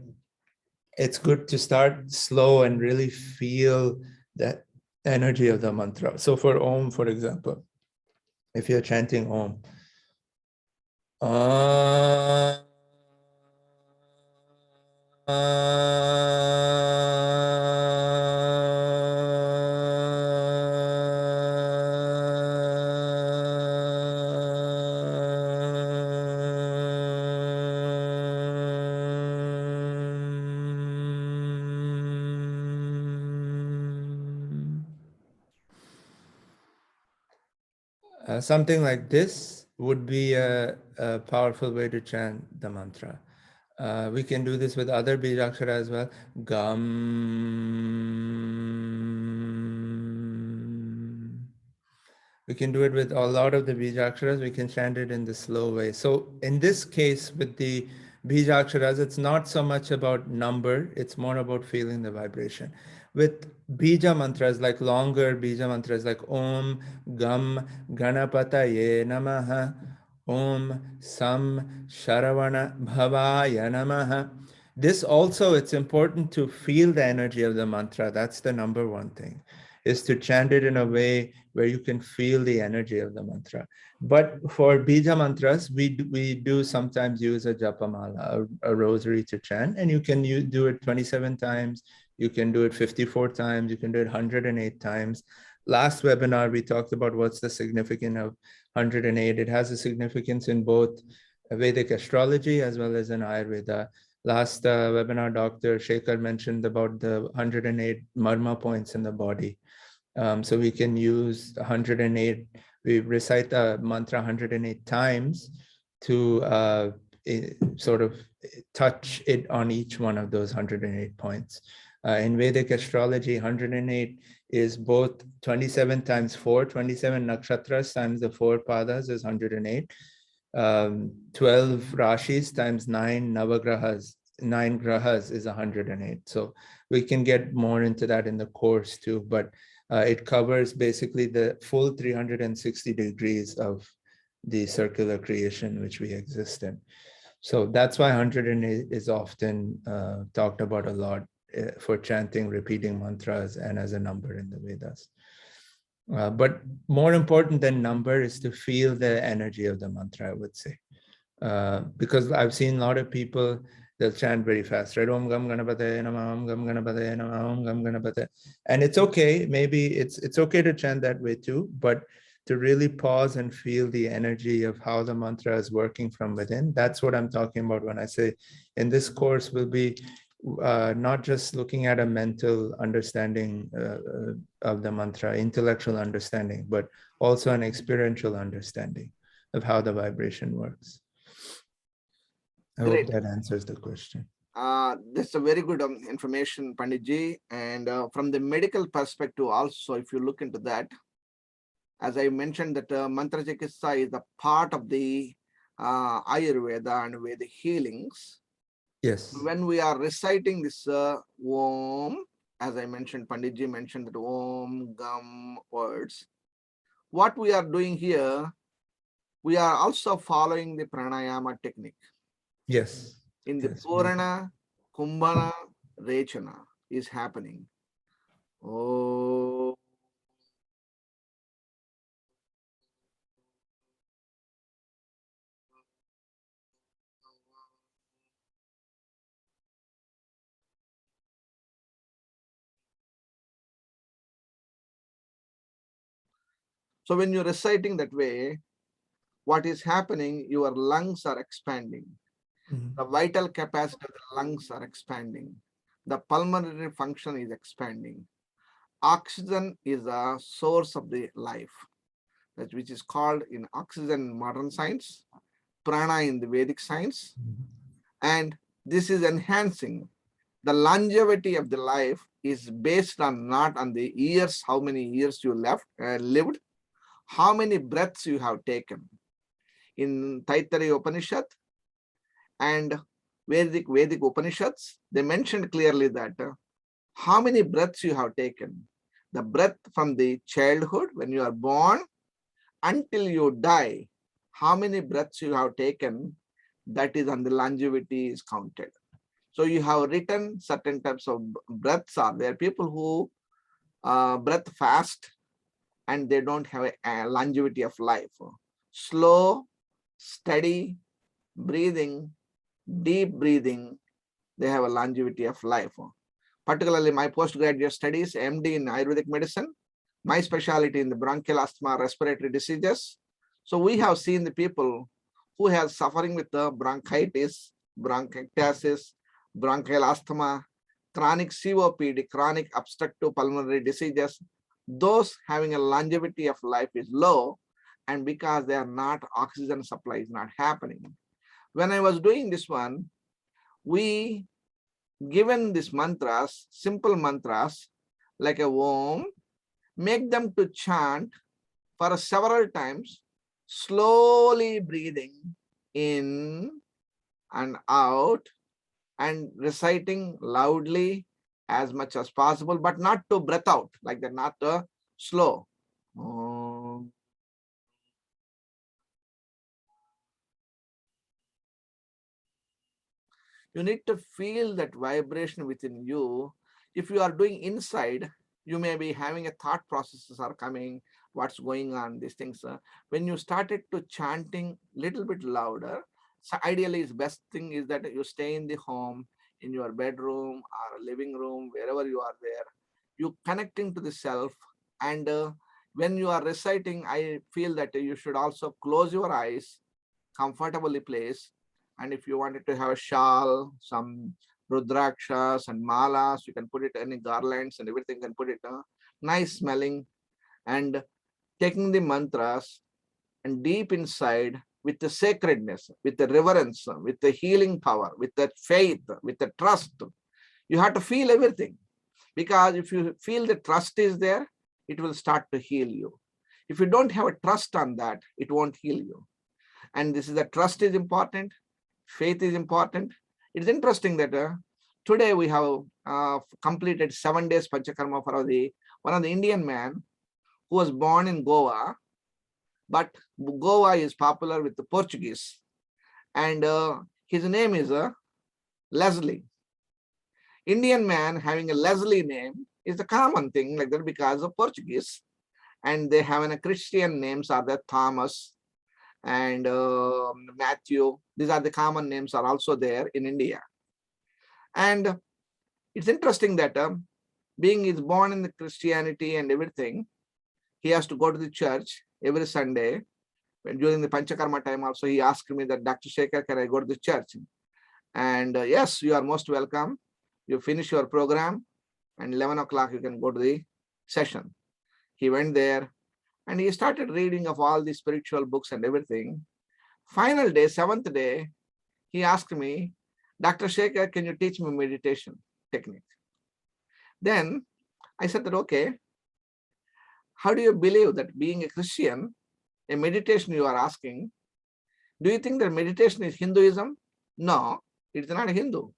it's good to start slow and really feel that energy of the mantra. So for Om, for example, if you're chanting Om, something like this would be a powerful way to chant the mantra. We can do this with other bijakshara as well. Gam. We can do it with a lot of the bijaksharas. We can chant it in the slow way. So in this case, with the bijaksharas, it's not so much about number. It's more about feeling the vibration. With bija mantras, like longer bija mantras, like Om, Gam, Ganapataye Namaha, Om, Sam, Sharavana, Bhavaya Namaha. This also, it's important to feel the energy of the mantra. That's the number one thing, is to chant it in a way where you can feel the energy of the mantra. But for bija mantras, we do sometimes use a japamala, a rosary to chant, and you can do it 27 times, you can do it 54 times, you can do it 108 times. Last webinar, we talked about what's the significance of 108. It has a significance in both Vedic astrology as well as in Ayurveda. Last webinar, Dr. Shekhar mentioned about the 108 marma points in the body. So we can use 108, we recite the mantra 108 times to sort of touch it on each one of those 108 points. In Vedic astrology, 108 is both 27 times 4, 27 nakshatras times the 4 padas is 108. 12 rashis times 9 navagrahas, 9 grahas is 108. So we can get more into that in the course too, but it covers basically the full 360 degrees of the circular creation which we exist in. So that's why 108 is often talked about a lot for chanting, repeating mantras, and as a number in the Vedas. But more important than number is to feel the energy of the mantra, I would say. Because I've seen a lot of people, they'll chant very fast, right? Om Gam Ganapataye Namah, Om Gam Ganapataye Namah, Om Gam Ganapataye. And it's okay, maybe it's okay to chant that way too, but to really pause and feel the energy of how the mantra is working from within. That's what I'm talking about when I say in this course we'll be not just looking at a mental understanding of the mantra, intellectual understanding, but also an experiential understanding of how the vibration works. I hope that answers the question. That's a very good information, Panditji. And from the medical perspective also, if you look into that, as I mentioned that mantra Chickasaw is a part of the Ayurveda and Vedic healings. Yes. When we are reciting this Om, as I mentioned, Panditji mentioned that Om, Gam words, what we are doing here, we are also following the pranayama technique. Yes. In the Purana, Kumbhana, Rechana is happening. Oh. So when you're reciting that way, what is happening? Your lungs are expanding. The vital capacity of the lungs are expanding. The pulmonary function is expanding. Oxygen is a source of the life, that which is called in oxygen in modern science, prana in the Vedic science. And this is enhancing. The longevity of the life is based on not on the years, how many years you lived, how many breaths you have taken. In Taittiriya Upanishad and Vedic Upanishads, they mentioned clearly that how many breaths you have taken. The breath from the childhood, when you are born, until you die, how many breaths you have taken, that is on the longevity is counted. So you have written certain types of breaths are there. People who breath fast and they don't have a longevity of life. Slow, steady breathing, deep breathing, they have a longevity of life. Particularly my postgraduate studies, MD in Ayurvedic medicine, my specialty in the bronchial asthma, respiratory diseases. So we have seen the people who have suffering with the bronchitis, bronchiectasis, bronchial asthma, chronic COPD, chronic obstructive pulmonary diseases. Those having a longevity of life is low, and because they are not, oxygen supply is not happening. When I was doing this one, we given these mantras, simple mantras, like a Om, make them to chant for several times, slowly breathing in and out and reciting loudly as much as possible, but not to breath out, like that, not slow. Om. You need to feel that vibration within you. If you are doing inside, you may be having a thought processes are coming, what's going on, these things. When you started to chanting little bit louder, so ideally the best thing is that you stay in the home, in your bedroom or living room, wherever you are there, you connecting to the self. And when you are reciting, I feel that you should also close your eyes, comfortably placed. And if you wanted to have a shawl, some rudrakshas and malas, you can put it any garlands and everything, can put it nice smelling, and taking the mantras and deep inside with the sacredness, with the reverence, with the healing power, with the faith, with the trust. You have to feel everything, because if you feel the trust is there, it will start to heal you. If you don't have a trust on that, it won't heal you. And this is the trust is important. Faith is important. It's interesting that today we have completed 7 days Panchakarma for one of the Indian man who was born in Goa, but Goa is popular with the Portuguese, and his name is Leslie. Indian man having a Leslie name is a common thing like that because of Portuguese, and they have a Christian names are there, Thomas and Matthew. These are the common names are also there in India. And it's interesting that being is born in the Christianity and everything, he has to go to the church every Sunday. During the Panchakarma time also, he asked me that, Dr. Shekhar, can I go to the church? And yes, you are most welcome. You finish your program and 11 o'clock you can go to the session. He went there and he started reading of all the spiritual books and everything. Final day, 7th day, he asked me, Dr. Shekhar, can you teach me meditation technique? Then I said that, okay, how do you believe that being a Christian, a meditation you are asking, do you think that meditation is Hinduism? No, it is not Hindu.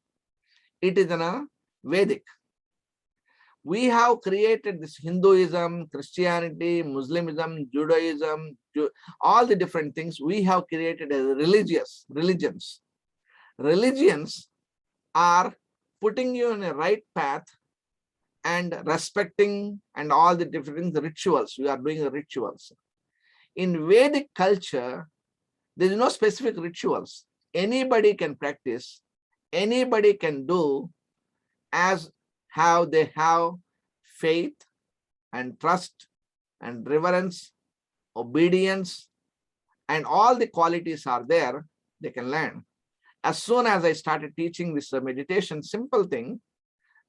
It is a Vedic. We have created this Hinduism, Christianity, Muslimism, Judaism, all the different things we have created as religions. Religions are putting you in a right path and respecting and all the different rituals. We are doing the rituals. In Vedic culture, there is no specific rituals. Anybody can practice, anybody can do as how they have faith and trust and reverence, obedience, and all the qualities are there, they can learn. As soon as I started teaching this meditation, simple thing,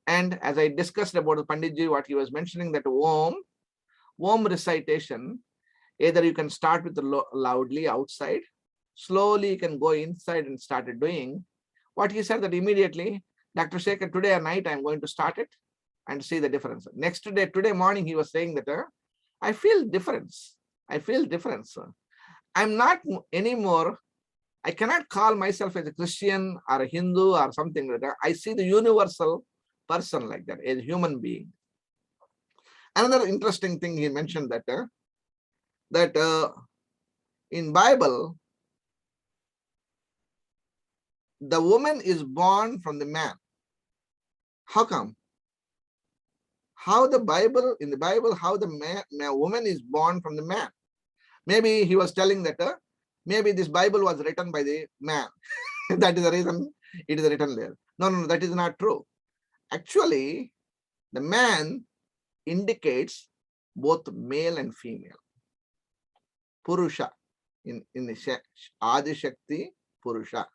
and as I discussed about the Panditji, what he was mentioning, that Om recitation, either you can start with loudly outside, slowly you can go inside and started doing. What he said that immediately, Dr. Shekhar, today at night I'm going to start it and see the difference. Next day, today morning, he was saying that I feel difference. I feel difference. I'm not anymore, I cannot call myself as a Christian or a Hindu or something like that. I see the universal person like that, a human being. Another interesting thing he mentioned that in Bible, the woman is born from the man. How come? How the Bible, in the Bible, how the woman is born from the man? Maybe he was telling that maybe this Bible was written by the man. That is the reason it is written there. No, that is not true. Actually, the man indicates both male and female. Purusha, in the Adi Shakti, Purusha.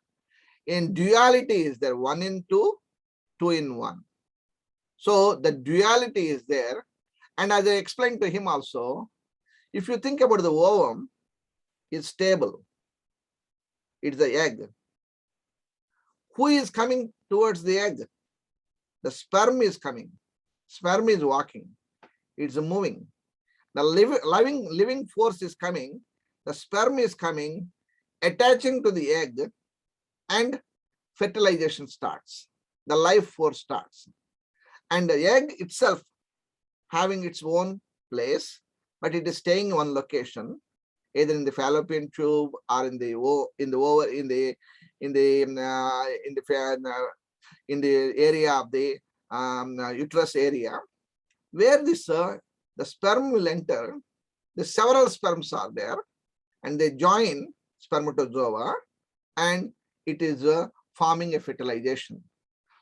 In duality is there 1 in 2, 2 in 1. So the duality is there. And as I explained to him also, if you think about the ovum, it's stable. It's the egg. Who is coming towards the egg? The sperm is coming. Sperm is walking. It's moving. The living force is coming. The sperm is coming, attaching to the egg, and fertilization starts. The life force starts. And the egg itself having its own place, but it is staying in one location, either in the fallopian tube or in the area of the uterus area, where this the sperm will enter. The several sperms are there, and they join spermatozoa, and it is forming a fertilization.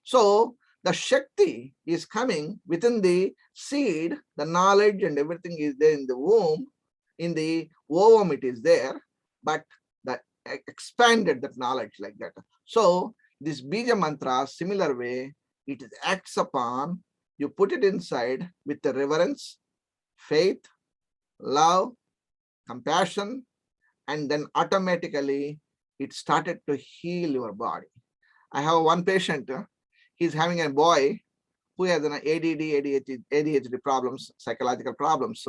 So the Shakti is coming within the seed, the knowledge and everything is there in the womb. In the ovum it is there, but the expanded that knowledge like that. So this Bija mantra, similar way, it acts upon, you put it inside with the reverence, faith, love, compassion, and then automatically it started to heal your body. I have one patient, he's having a boy who has an ADD, ADHD problems, psychological problems.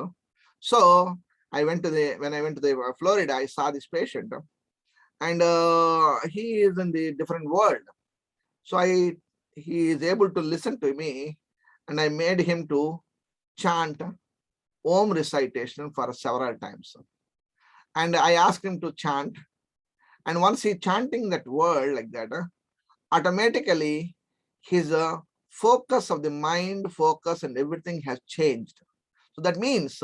So when I went to the Florida, I saw this patient, and he is in the different world. So he is able to listen to me, and I made him to chant Om recitation for several times. And I asked him to chant. And once he chanting that word like that, automatically his focus of the mind, focus and everything has changed. So that means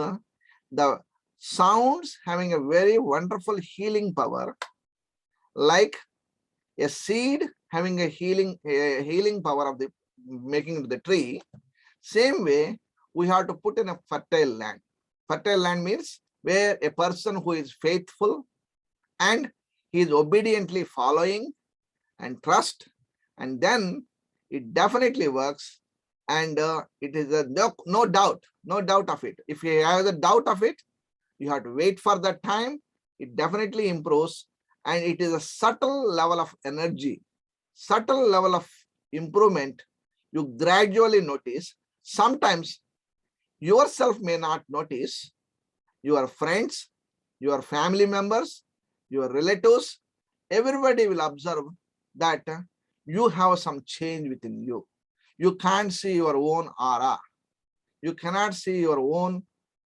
the sounds having a very wonderful healing power, like a seed having a healing power of the making the tree. Same way, we have to put in a fertile land. Fertile land means where a person who is faithful and he is obediently following and trust, and then it definitely works. And it is a no doubt of it. If you have the doubt of it, you have to wait for that time. It definitely improves, and it is a subtle level of energy, subtle level of improvement. You gradually notice. Sometimes yourself may not notice. Your friends, your family members, your relatives, everybody will observe that you have some change within you. You can't see your own aura. You cannot see your own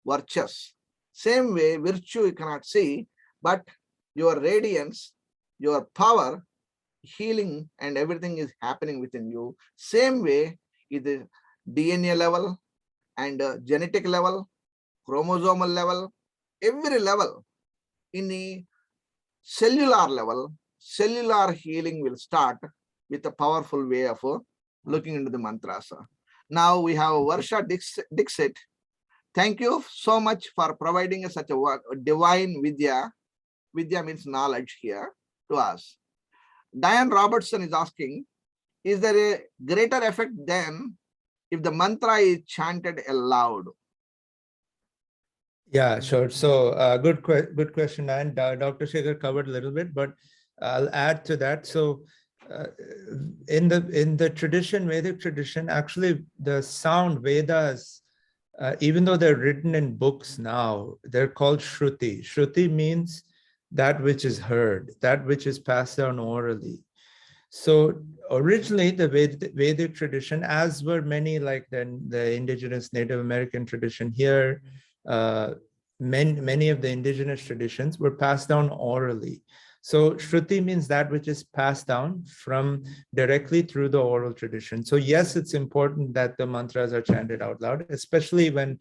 virtues. Same way, virtue you cannot see, but your radiance, your power, healing, and everything is happening within you. Same way, it is DNA level and genetic level, chromosomal level, every level. In the cellular level, cellular healing will start with a powerful way of looking into the mantras. Now we have Varsha Dixit. Thank you so much for providing such a divine Vidya. Vidya means knowledge here to us. Diane Robertson is asking, is there a greater effect than if the mantra is chanted aloud? Yeah, sure. So good question. And Dr. Shekhar covered a little bit, but I'll add to that. So in the tradition, Vedic tradition, actually the sound Vedas, even though they're written in books now, they're called Shruti. Shruti means that which is heard, that which is passed down orally. So originally the Vedic tradition, as were many like the indigenous Native American tradition here, many of the indigenous traditions were passed down orally. So Shruti means that which is passed down from directly through the oral tradition. So yes, it's important that the mantras are chanted out loud, especially when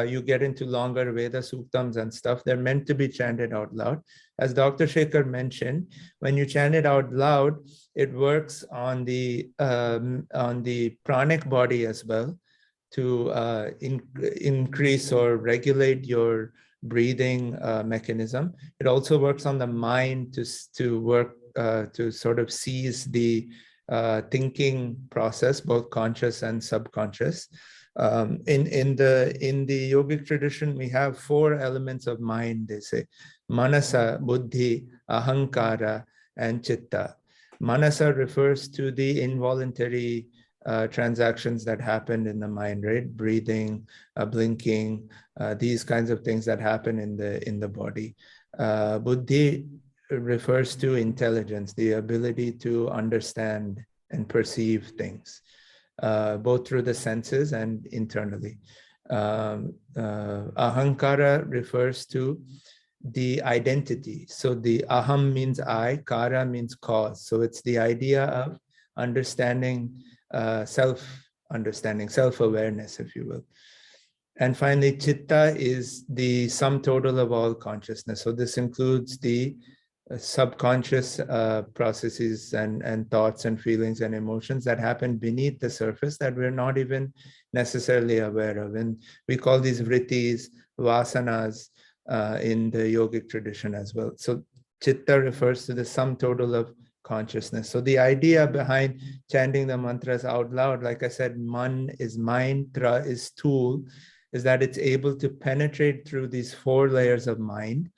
you get into longer Veda Suktams and stuff. They're meant to be chanted out loud. As Dr. Shekhar mentioned, when you chant it out loud, it works on the pranic body as well to increase or regulate your breathing mechanism. It also works on the mind to work to sort of seize the thinking process, both conscious and subconscious. In the yogic tradition, we have 4 elements of mind. They say manasa, buddhi, ahankara, and chitta. Manasa refers to the involuntary transactions that happen in the mind, right? Breathing, blinking, these kinds of things that happen in the body. Buddhi refers to intelligence, the ability to understand and perceive things, both through the senses and internally. Ahankara refers to the identity. So the aham means I, kara means cause. So it's the idea of understanding, self-understanding, self-awareness, if you will. And finally, chitta is the sum total of all consciousness. So this includes the subconscious processes and thoughts and feelings and emotions that happen beneath the surface that we're not even necessarily aware of. And we call these vrittis, vasanas, in the yogic tradition as well. So chitta refers to the sum total of consciousness. So the idea behind chanting the mantras out loud, like I said, man is mind, tra is tool, is that it's able to penetrate through these 4 layers of mind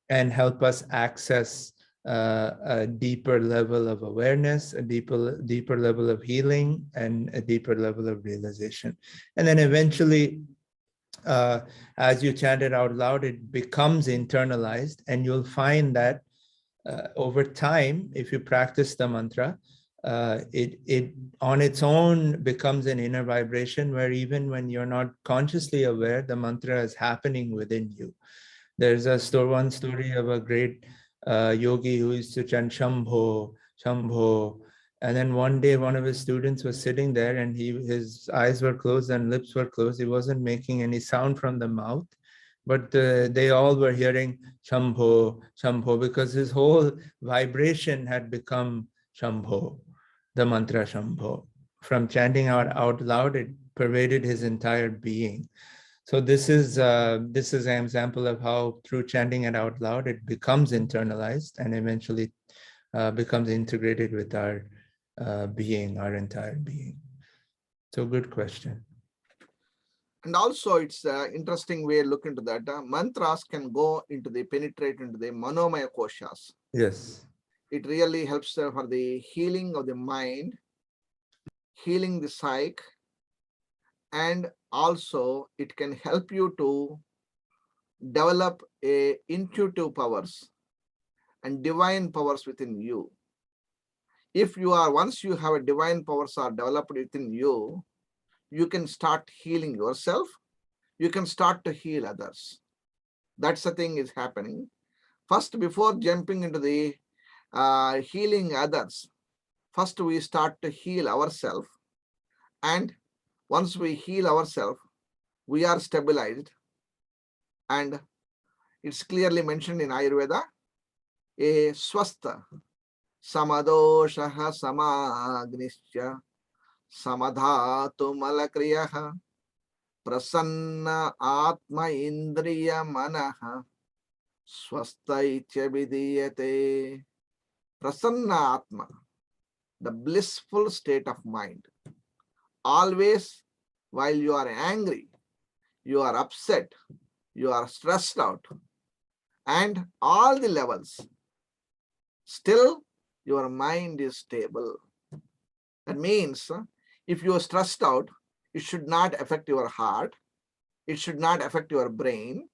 and help us access a deeper level of awareness, a deeper level of healing, and a deeper level of realization. And then eventually, as you chant it out loud, it becomes internalized, and you'll find that over time, if you practice the mantra, it on its own becomes an inner vibration where even when you're not consciously aware, the mantra is happening within you. There's one story of a great yogi who used to chant Shambho, Shambho. And then one day, one of his students was sitting there and his eyes were closed and lips were closed. He wasn't making any sound from the mouth, But they all were hearing Shambho, Shambho, because his whole vibration had become Shambho, the mantra Shambho. From chanting out loud, it pervaded his entire being. So this is an example of how through chanting it out loud, it becomes internalized and eventually becomes integrated with our being, our entire being. So good question. And also it's an interesting way to look into that. Mantras can go into the penetrate into the manomaya koshas. Yes. It really helps for the healing of the mind, healing the psyche, and also it can help you to develop a intuitive powers and divine powers within you. If you are, once you have a divine powers are developed within you, you can start healing yourself. You can start to heal others. That's the thing is happening. First, before jumping into the healing others, first we start to heal ourselves. And once we heal ourselves, we are stabilized. And it's clearly mentioned in Ayurveda, a swastha, samadoshaha samagnisya, samadhatu malakriyaha, prasanna atma indriya manaha, swastha itya vidiyate. Prasanna atma, the blissful state of mind. Always while you are angry, you are upset, you are stressed out, and all the levels, still your mind is stable. That means if you are stressed out, it should not affect your heart. It should not affect your brain.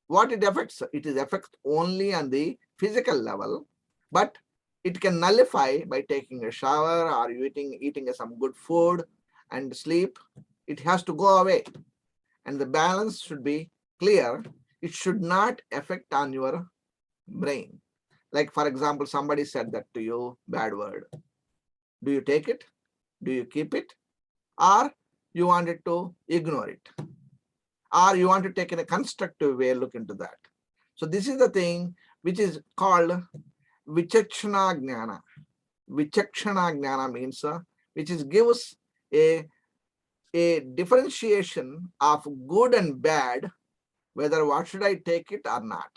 What it affects? It is affects only on the physical level, but it can nullify by taking a shower or eating some good food and sleep. It has to go away. And the balance should be clear. It should not affect on your brain. Like for example, somebody said that to you, bad word. Do you take it? Do you keep it? Or you wanted to ignore it? Or you want to take in a constructive way, look into that. So this is the thing which is called Vichakshana Jnana. Vichakshana Jnana means which is gives a differentiation of good and bad, whether what should I take it or not.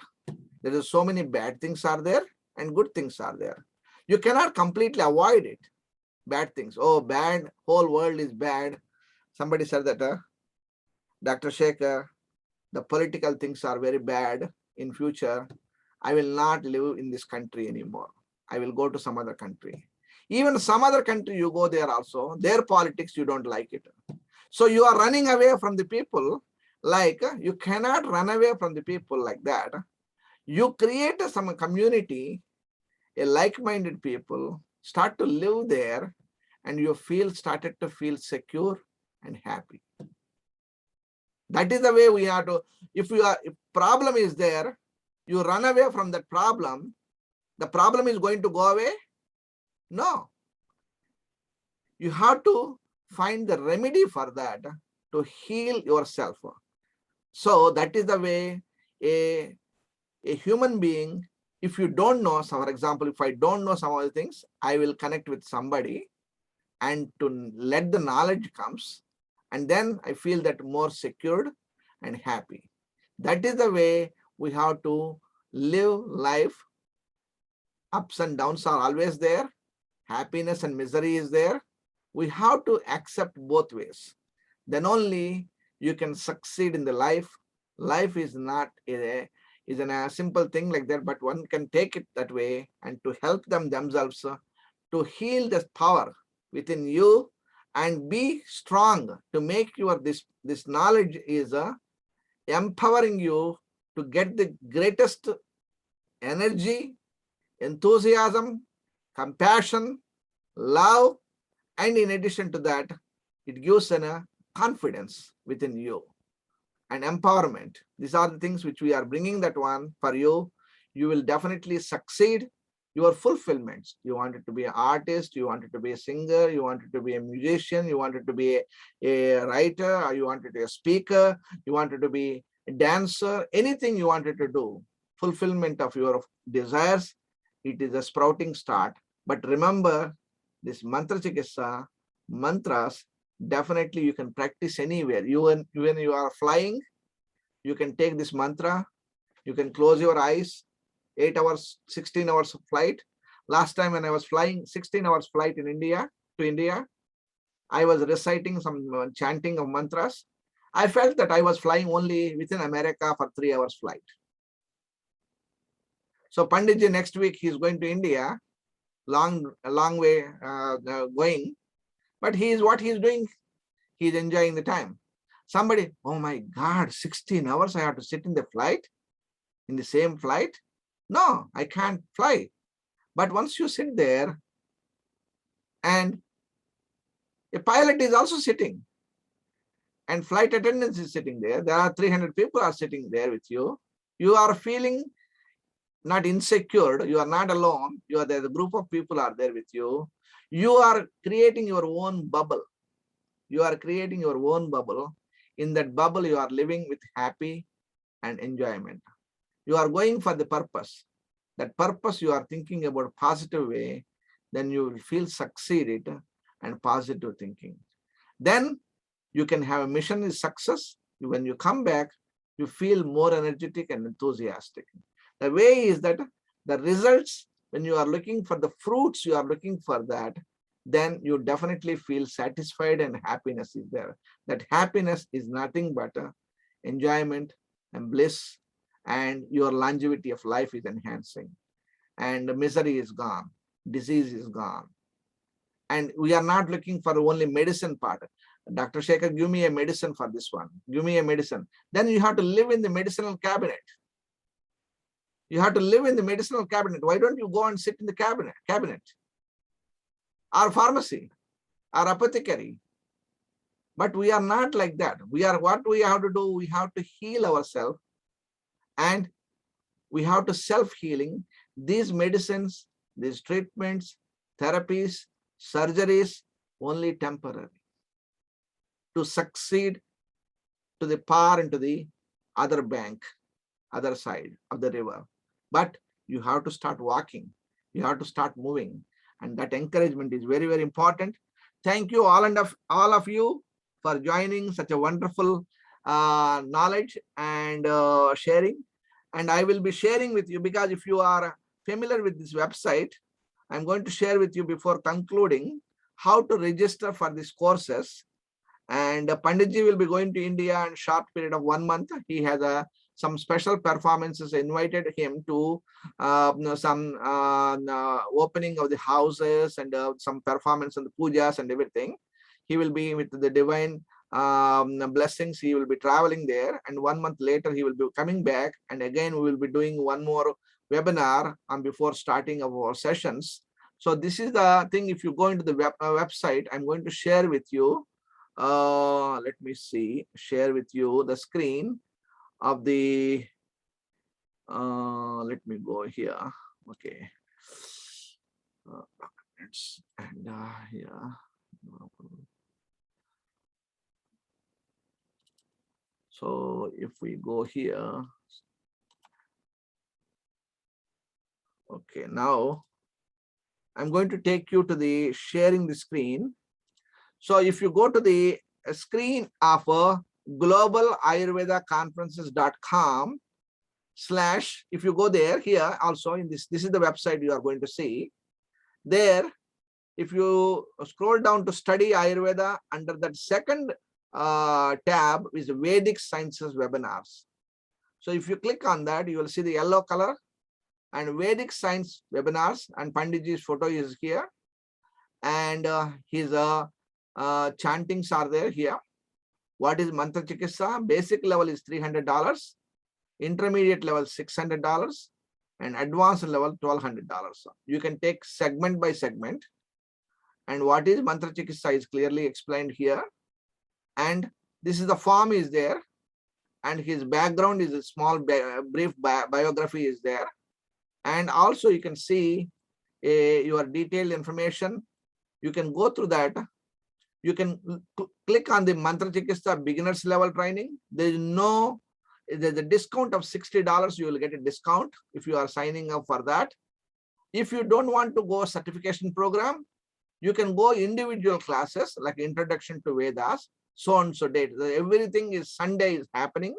There is so many bad things are there and good things are there. You cannot completely avoid it. Bad things. Oh, bad, whole world is bad. Somebody said that, Dr. Shekhar, the political things are very bad in future. I will not live in this country anymore. I will go to some other country. Even some other country you go there also, their politics, you don't like it. So you are running away from the people. Like you cannot run away from the people like that. You create some community, a like-minded people, start to live there, and you started to feel secure and happy. That is the way we have to, if problem is there, you run away from that problem, the problem is going to go away? No. You have to find the remedy for that to heal yourself. So that is the way a human being, if you don't know, so for example, if I don't know some of the things, I will connect with somebody and to let the knowledge comes, and then I feel that more secured and happy. That is the way we have to live life. Ups and downs are always there. Happiness and misery is there. We have to accept both ways. Then only you can succeed in the life. Life is not a simple thing like that, but one can take it that way and to help themselves to heal this power within you and be strong to make this knowledge is empowering you to get the greatest energy, enthusiasm, compassion, love, and in addition to that, it gives a confidence within you and empowerment. These are the things which we are bringing that one for you. You will definitely succeed. Your fulfillments. You wanted to be an artist, you wanted to be a singer, you wanted to be a musician, you wanted to be a writer, or you wanted to be a speaker, you wanted to be a dancer, anything you wanted to do, fulfillment of your desires, it is a sprouting start. But remember, this mantra chikitsa, mantras, definitely you can practice anywhere. When you are flying, you can take this mantra, you can close your eyes, 8 hours, 16 hours of flight. Last time when I was flying, 16 hours flight in India, to India, I was reciting some chanting of mantras. I felt that I was flying only within America for 3 hours flight. So Panditji next week, he's going to India, a long way going, but what he's doing, he's enjoying the time. Somebody, oh my God, 16 hours I have to sit in the flight, in the same flight? No, I can't fly. But once you sit there, and a pilot is also sitting, and flight attendants is sitting there, there are 300 people are sitting there with you, you are feeling not insecure, you are not alone, you are there, the group of people are there with you, you are creating your own bubble. You are creating your own bubble. In that bubble, you are living with happy and enjoyment. You are going for the purpose. That purpose you are thinking about positive way, then you will feel succeeded and positive thinking. Then you can have a mission is success. When you come back, you feel more energetic and enthusiastic. The way is that the results, when you are looking for the fruits, you are looking for that, then you definitely feel satisfied and happiness is there. That happiness is nothing but enjoyment and bliss, and your longevity of life is enhancing, and the misery is gone, disease is gone. And we are not looking for only medicine part. Dr. Shekhar, give me a medicine for this one. Give me a medicine. Then you have to live in the medicinal cabinet. You have to live in the medicinal cabinet. Why don't you go and sit in the cabinet? Or pharmacy, or apothecary. But we are not like that. What we have to do, we have to heal ourselves, and we have to self-healing. These medicines, these treatments, therapies, surgeries, only temporary. To succeed to the far into the other bank, other side of the river. But you have to start walking. You have to start moving. And that encouragement is very, very important. Thank you all of you for joining such a wonderful knowledge and sharing. And I will be sharing with you, because if you are familiar with this website, I'm going to share with you before concluding how to register for these courses. And Panditji will be going to India in short period of 1 month. He has some special performances, invited him to some opening of the houses and some performance and the pujas and everything. He will be with the divine blessings. He will be traveling there, and 1 month later he will be coming back, and again we will be doing one more webinar before starting our sessions. So this is the thing. If you go into the website, I'm going to share with you. Let me see, share with you the screen of the, let me go here. Okay. And yeah. So if we go here, okay, now I'm going to take you to the sharing the screen. So if you go to the screen of globalayurvedaconferences.com/, if you go there, here also in this is the website you are going to see. There, if you scroll down to study Ayurveda, under that second tab is Vedic Sciences webinars. So if you click on that, you will see the yellow color and Vedic Science webinars, and Panditji's photo is here, and his chantings are there here. What is Mantra Chikitsa? Basic level is $300, intermediate level $600, and advanced level $1,200. You can take segment by segment. And what is Mantra Chikitsa is clearly explained here. And this is the form is there, and his background is a small brief biography is there. And also you can see your detailed information. You can go through that. You can click on the Mantra Chikitsa beginners level training. There is no there's a discount of $60. You will get a discount if you are signing up for that. If you don't want to go certification program, you can go individual classes like Introduction to Vedas, so and so date. Everything is Sunday is happening,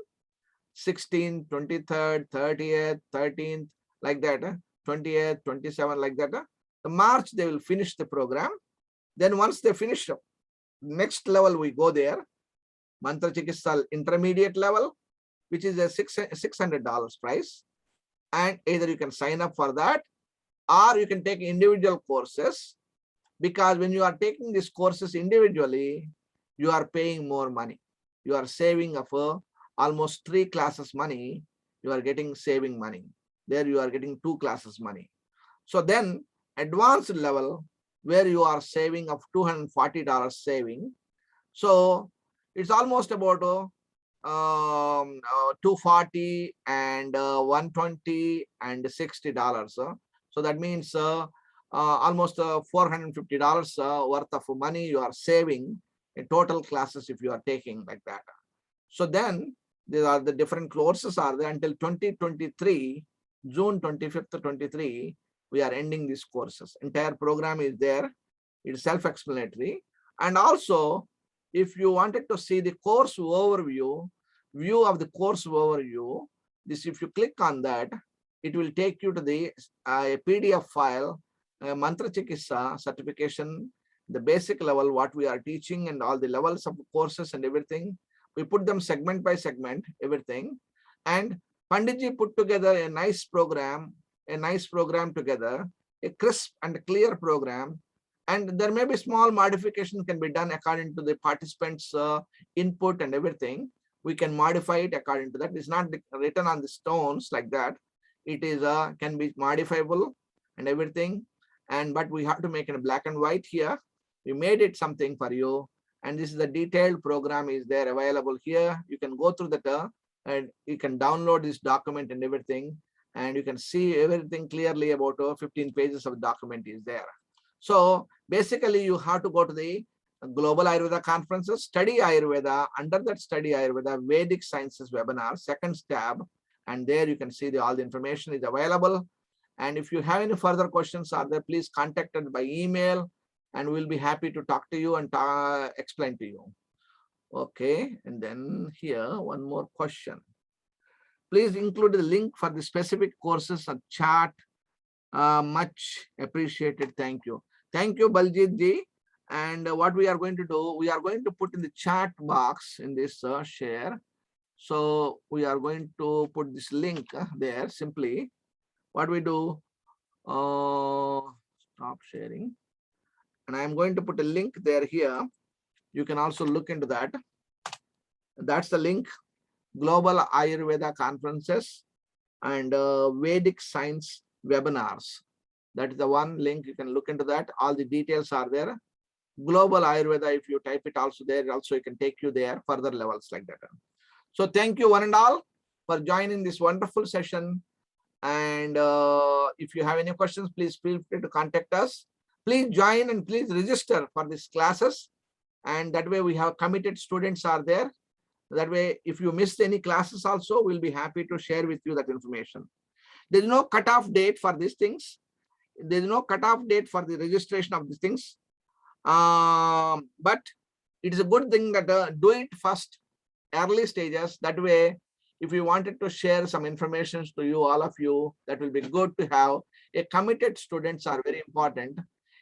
16th, 23rd, 30th, 13th, like that, 20th, 27th, like that. The March, they will finish the program. Then once they finish, next level we go there, Mantra Chickasaw intermediate level, which is a $600 price. And either you can sign up for that, or you can take individual courses, because when you are taking these courses individually, you are paying more money. You are saving of almost 3 classes money. You are getting saving money. There you are getting 2 classes money. So then advanced level, where you are saving of $240 saving. So it's almost about 240 and 120 and $60. So that means almost $450 worth of money you are saving in total classes if you are taking like that. So then there are the different courses are there until 2023, June 25th, 23, we are ending these courses. Entire program is there. It's self-explanatory. And also, if you wanted to see the course overview, view of the course overview, this, if you click on that, it will take you to the a PDF file, Mantra Chickasaw certification, the basic level, what we are teaching and all the levels of courses and everything. We put them segment by segment, everything. And Panditji put together a nice program together, a crisp and clear program. And there may be small modification can be done according to the participants' input and everything. We can modify it according to that. It's not written on the stones like that. It is can be modifiable and everything. And but we have to make it in black and white here. We made it something for you. And this is the detailed program is there available here. You can go through that and you can download this document and everything. And you can see everything clearly about 15 pages of document is there. So basically you have to go to the Global Ayurveda conferences, study Ayurveda, under that study Ayurveda, Vedic Sciences webinar, second tab. And there you can see all the information is available. And if you have any further questions are there, please contact us by email and we'll be happy to talk to you and explain to you. Okay, and then here, one more question. Please include the link for the specific courses and chat. Much appreciated. Thank you. Thank you, Baljit ji. And what we are going to do, we are going to put in the chat box in this share. So we are going to put this link there simply. What we do, stop sharing. And I'm going to put a link there here. You can also look into that. That's the link, Global Ayurveda Conferences and Vedic Science Webinars. That is the one link. You can look into that. All the details are there. Global Ayurveda, if you type it also there, also it can take you there, further levels like that. So thank you one and all for joining this wonderful session. And if you have any questions, please feel free to contact us. Please join and please register for these classes. And that way we have committed students are there. That way, if you missed any classes also, we'll be happy to share with you that information. There's no cutoff date for these things. There's no cutoff date for the registration of these things. But it is a good thing that do it first, early stages. That way, if you wanted to share some information to you, all of you, that will be good to have. A committed students are very important.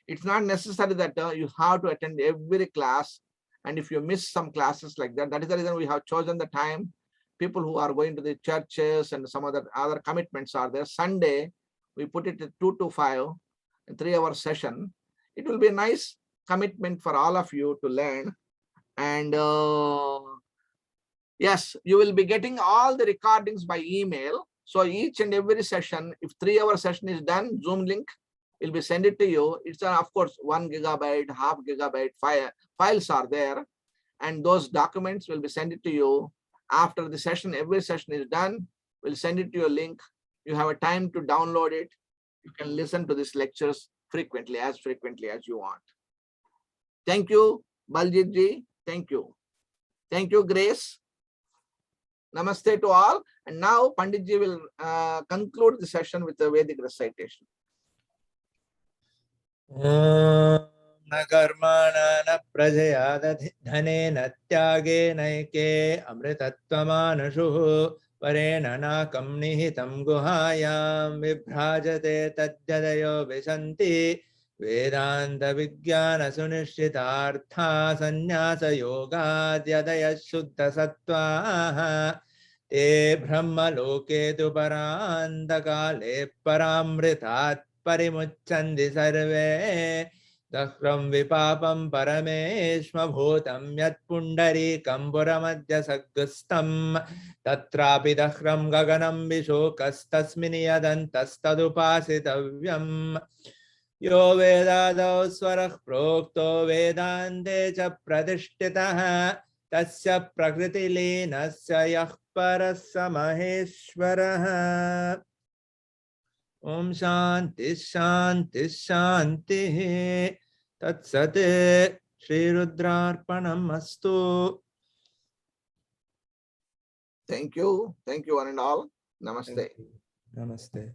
It's not necessary that you have to attend every class. And if you miss some classes like that, that is the reason we have chosen the time. People who are going to the churches and some other commitments are there. Sunday, we put it at 2 to 5, a 3-hour session. It will be a nice commitment for all of you to learn. And yes, you will be getting all the recordings by email. So each and every session, if 3-hour session is done, Zoom link will be sent it to you. It's of course 1 gigabyte, half gigabyte files are there. And those documents will be sent it to you. After the session, every session is done, we'll send it to your link. You have a time to download it. You can listen to these lectures frequently as you want. Thank you, Baljit ji. Thank you. Thank you, Grace. Namaste to all. And now Panditji will conclude the session with a Vedic recitation. न कर्मणा न प्रजया धनेन त्यागेनैके अमृतत्वमानशुः परेण नाकं निहितं गुहायां विभ्राजते तद्यदयो विशन्ति वेदान्तविज्ञानसुनिश्चितार्था सन्न्यासयोगाद्यदयः शुद्धसत्त्वाः ते ब्रह्मलोके तु परान्तकाले परामृतात् परिमुच्यन्ति सर्वे दह्रं विपापं परमेश्मभूतं यत्पुण्डरीकं पुरमद्य सग्गस्तं तत्रापि दह्रं गगनं विशोकस्तस्मिन् यदन्तस्तदुपासितव्यम् यो वेदादौ स्वरः प्रोक्तो वेदान्ते च प्रतिष्ठितः तस्य प्रकृतिलीनस्य यः परः स महेश्वरः। Om Shanti Shanti Shanti Tatsate Shri Rudrarpanam Astu. Thank you. Thank you one and all. Namaste. Namaste.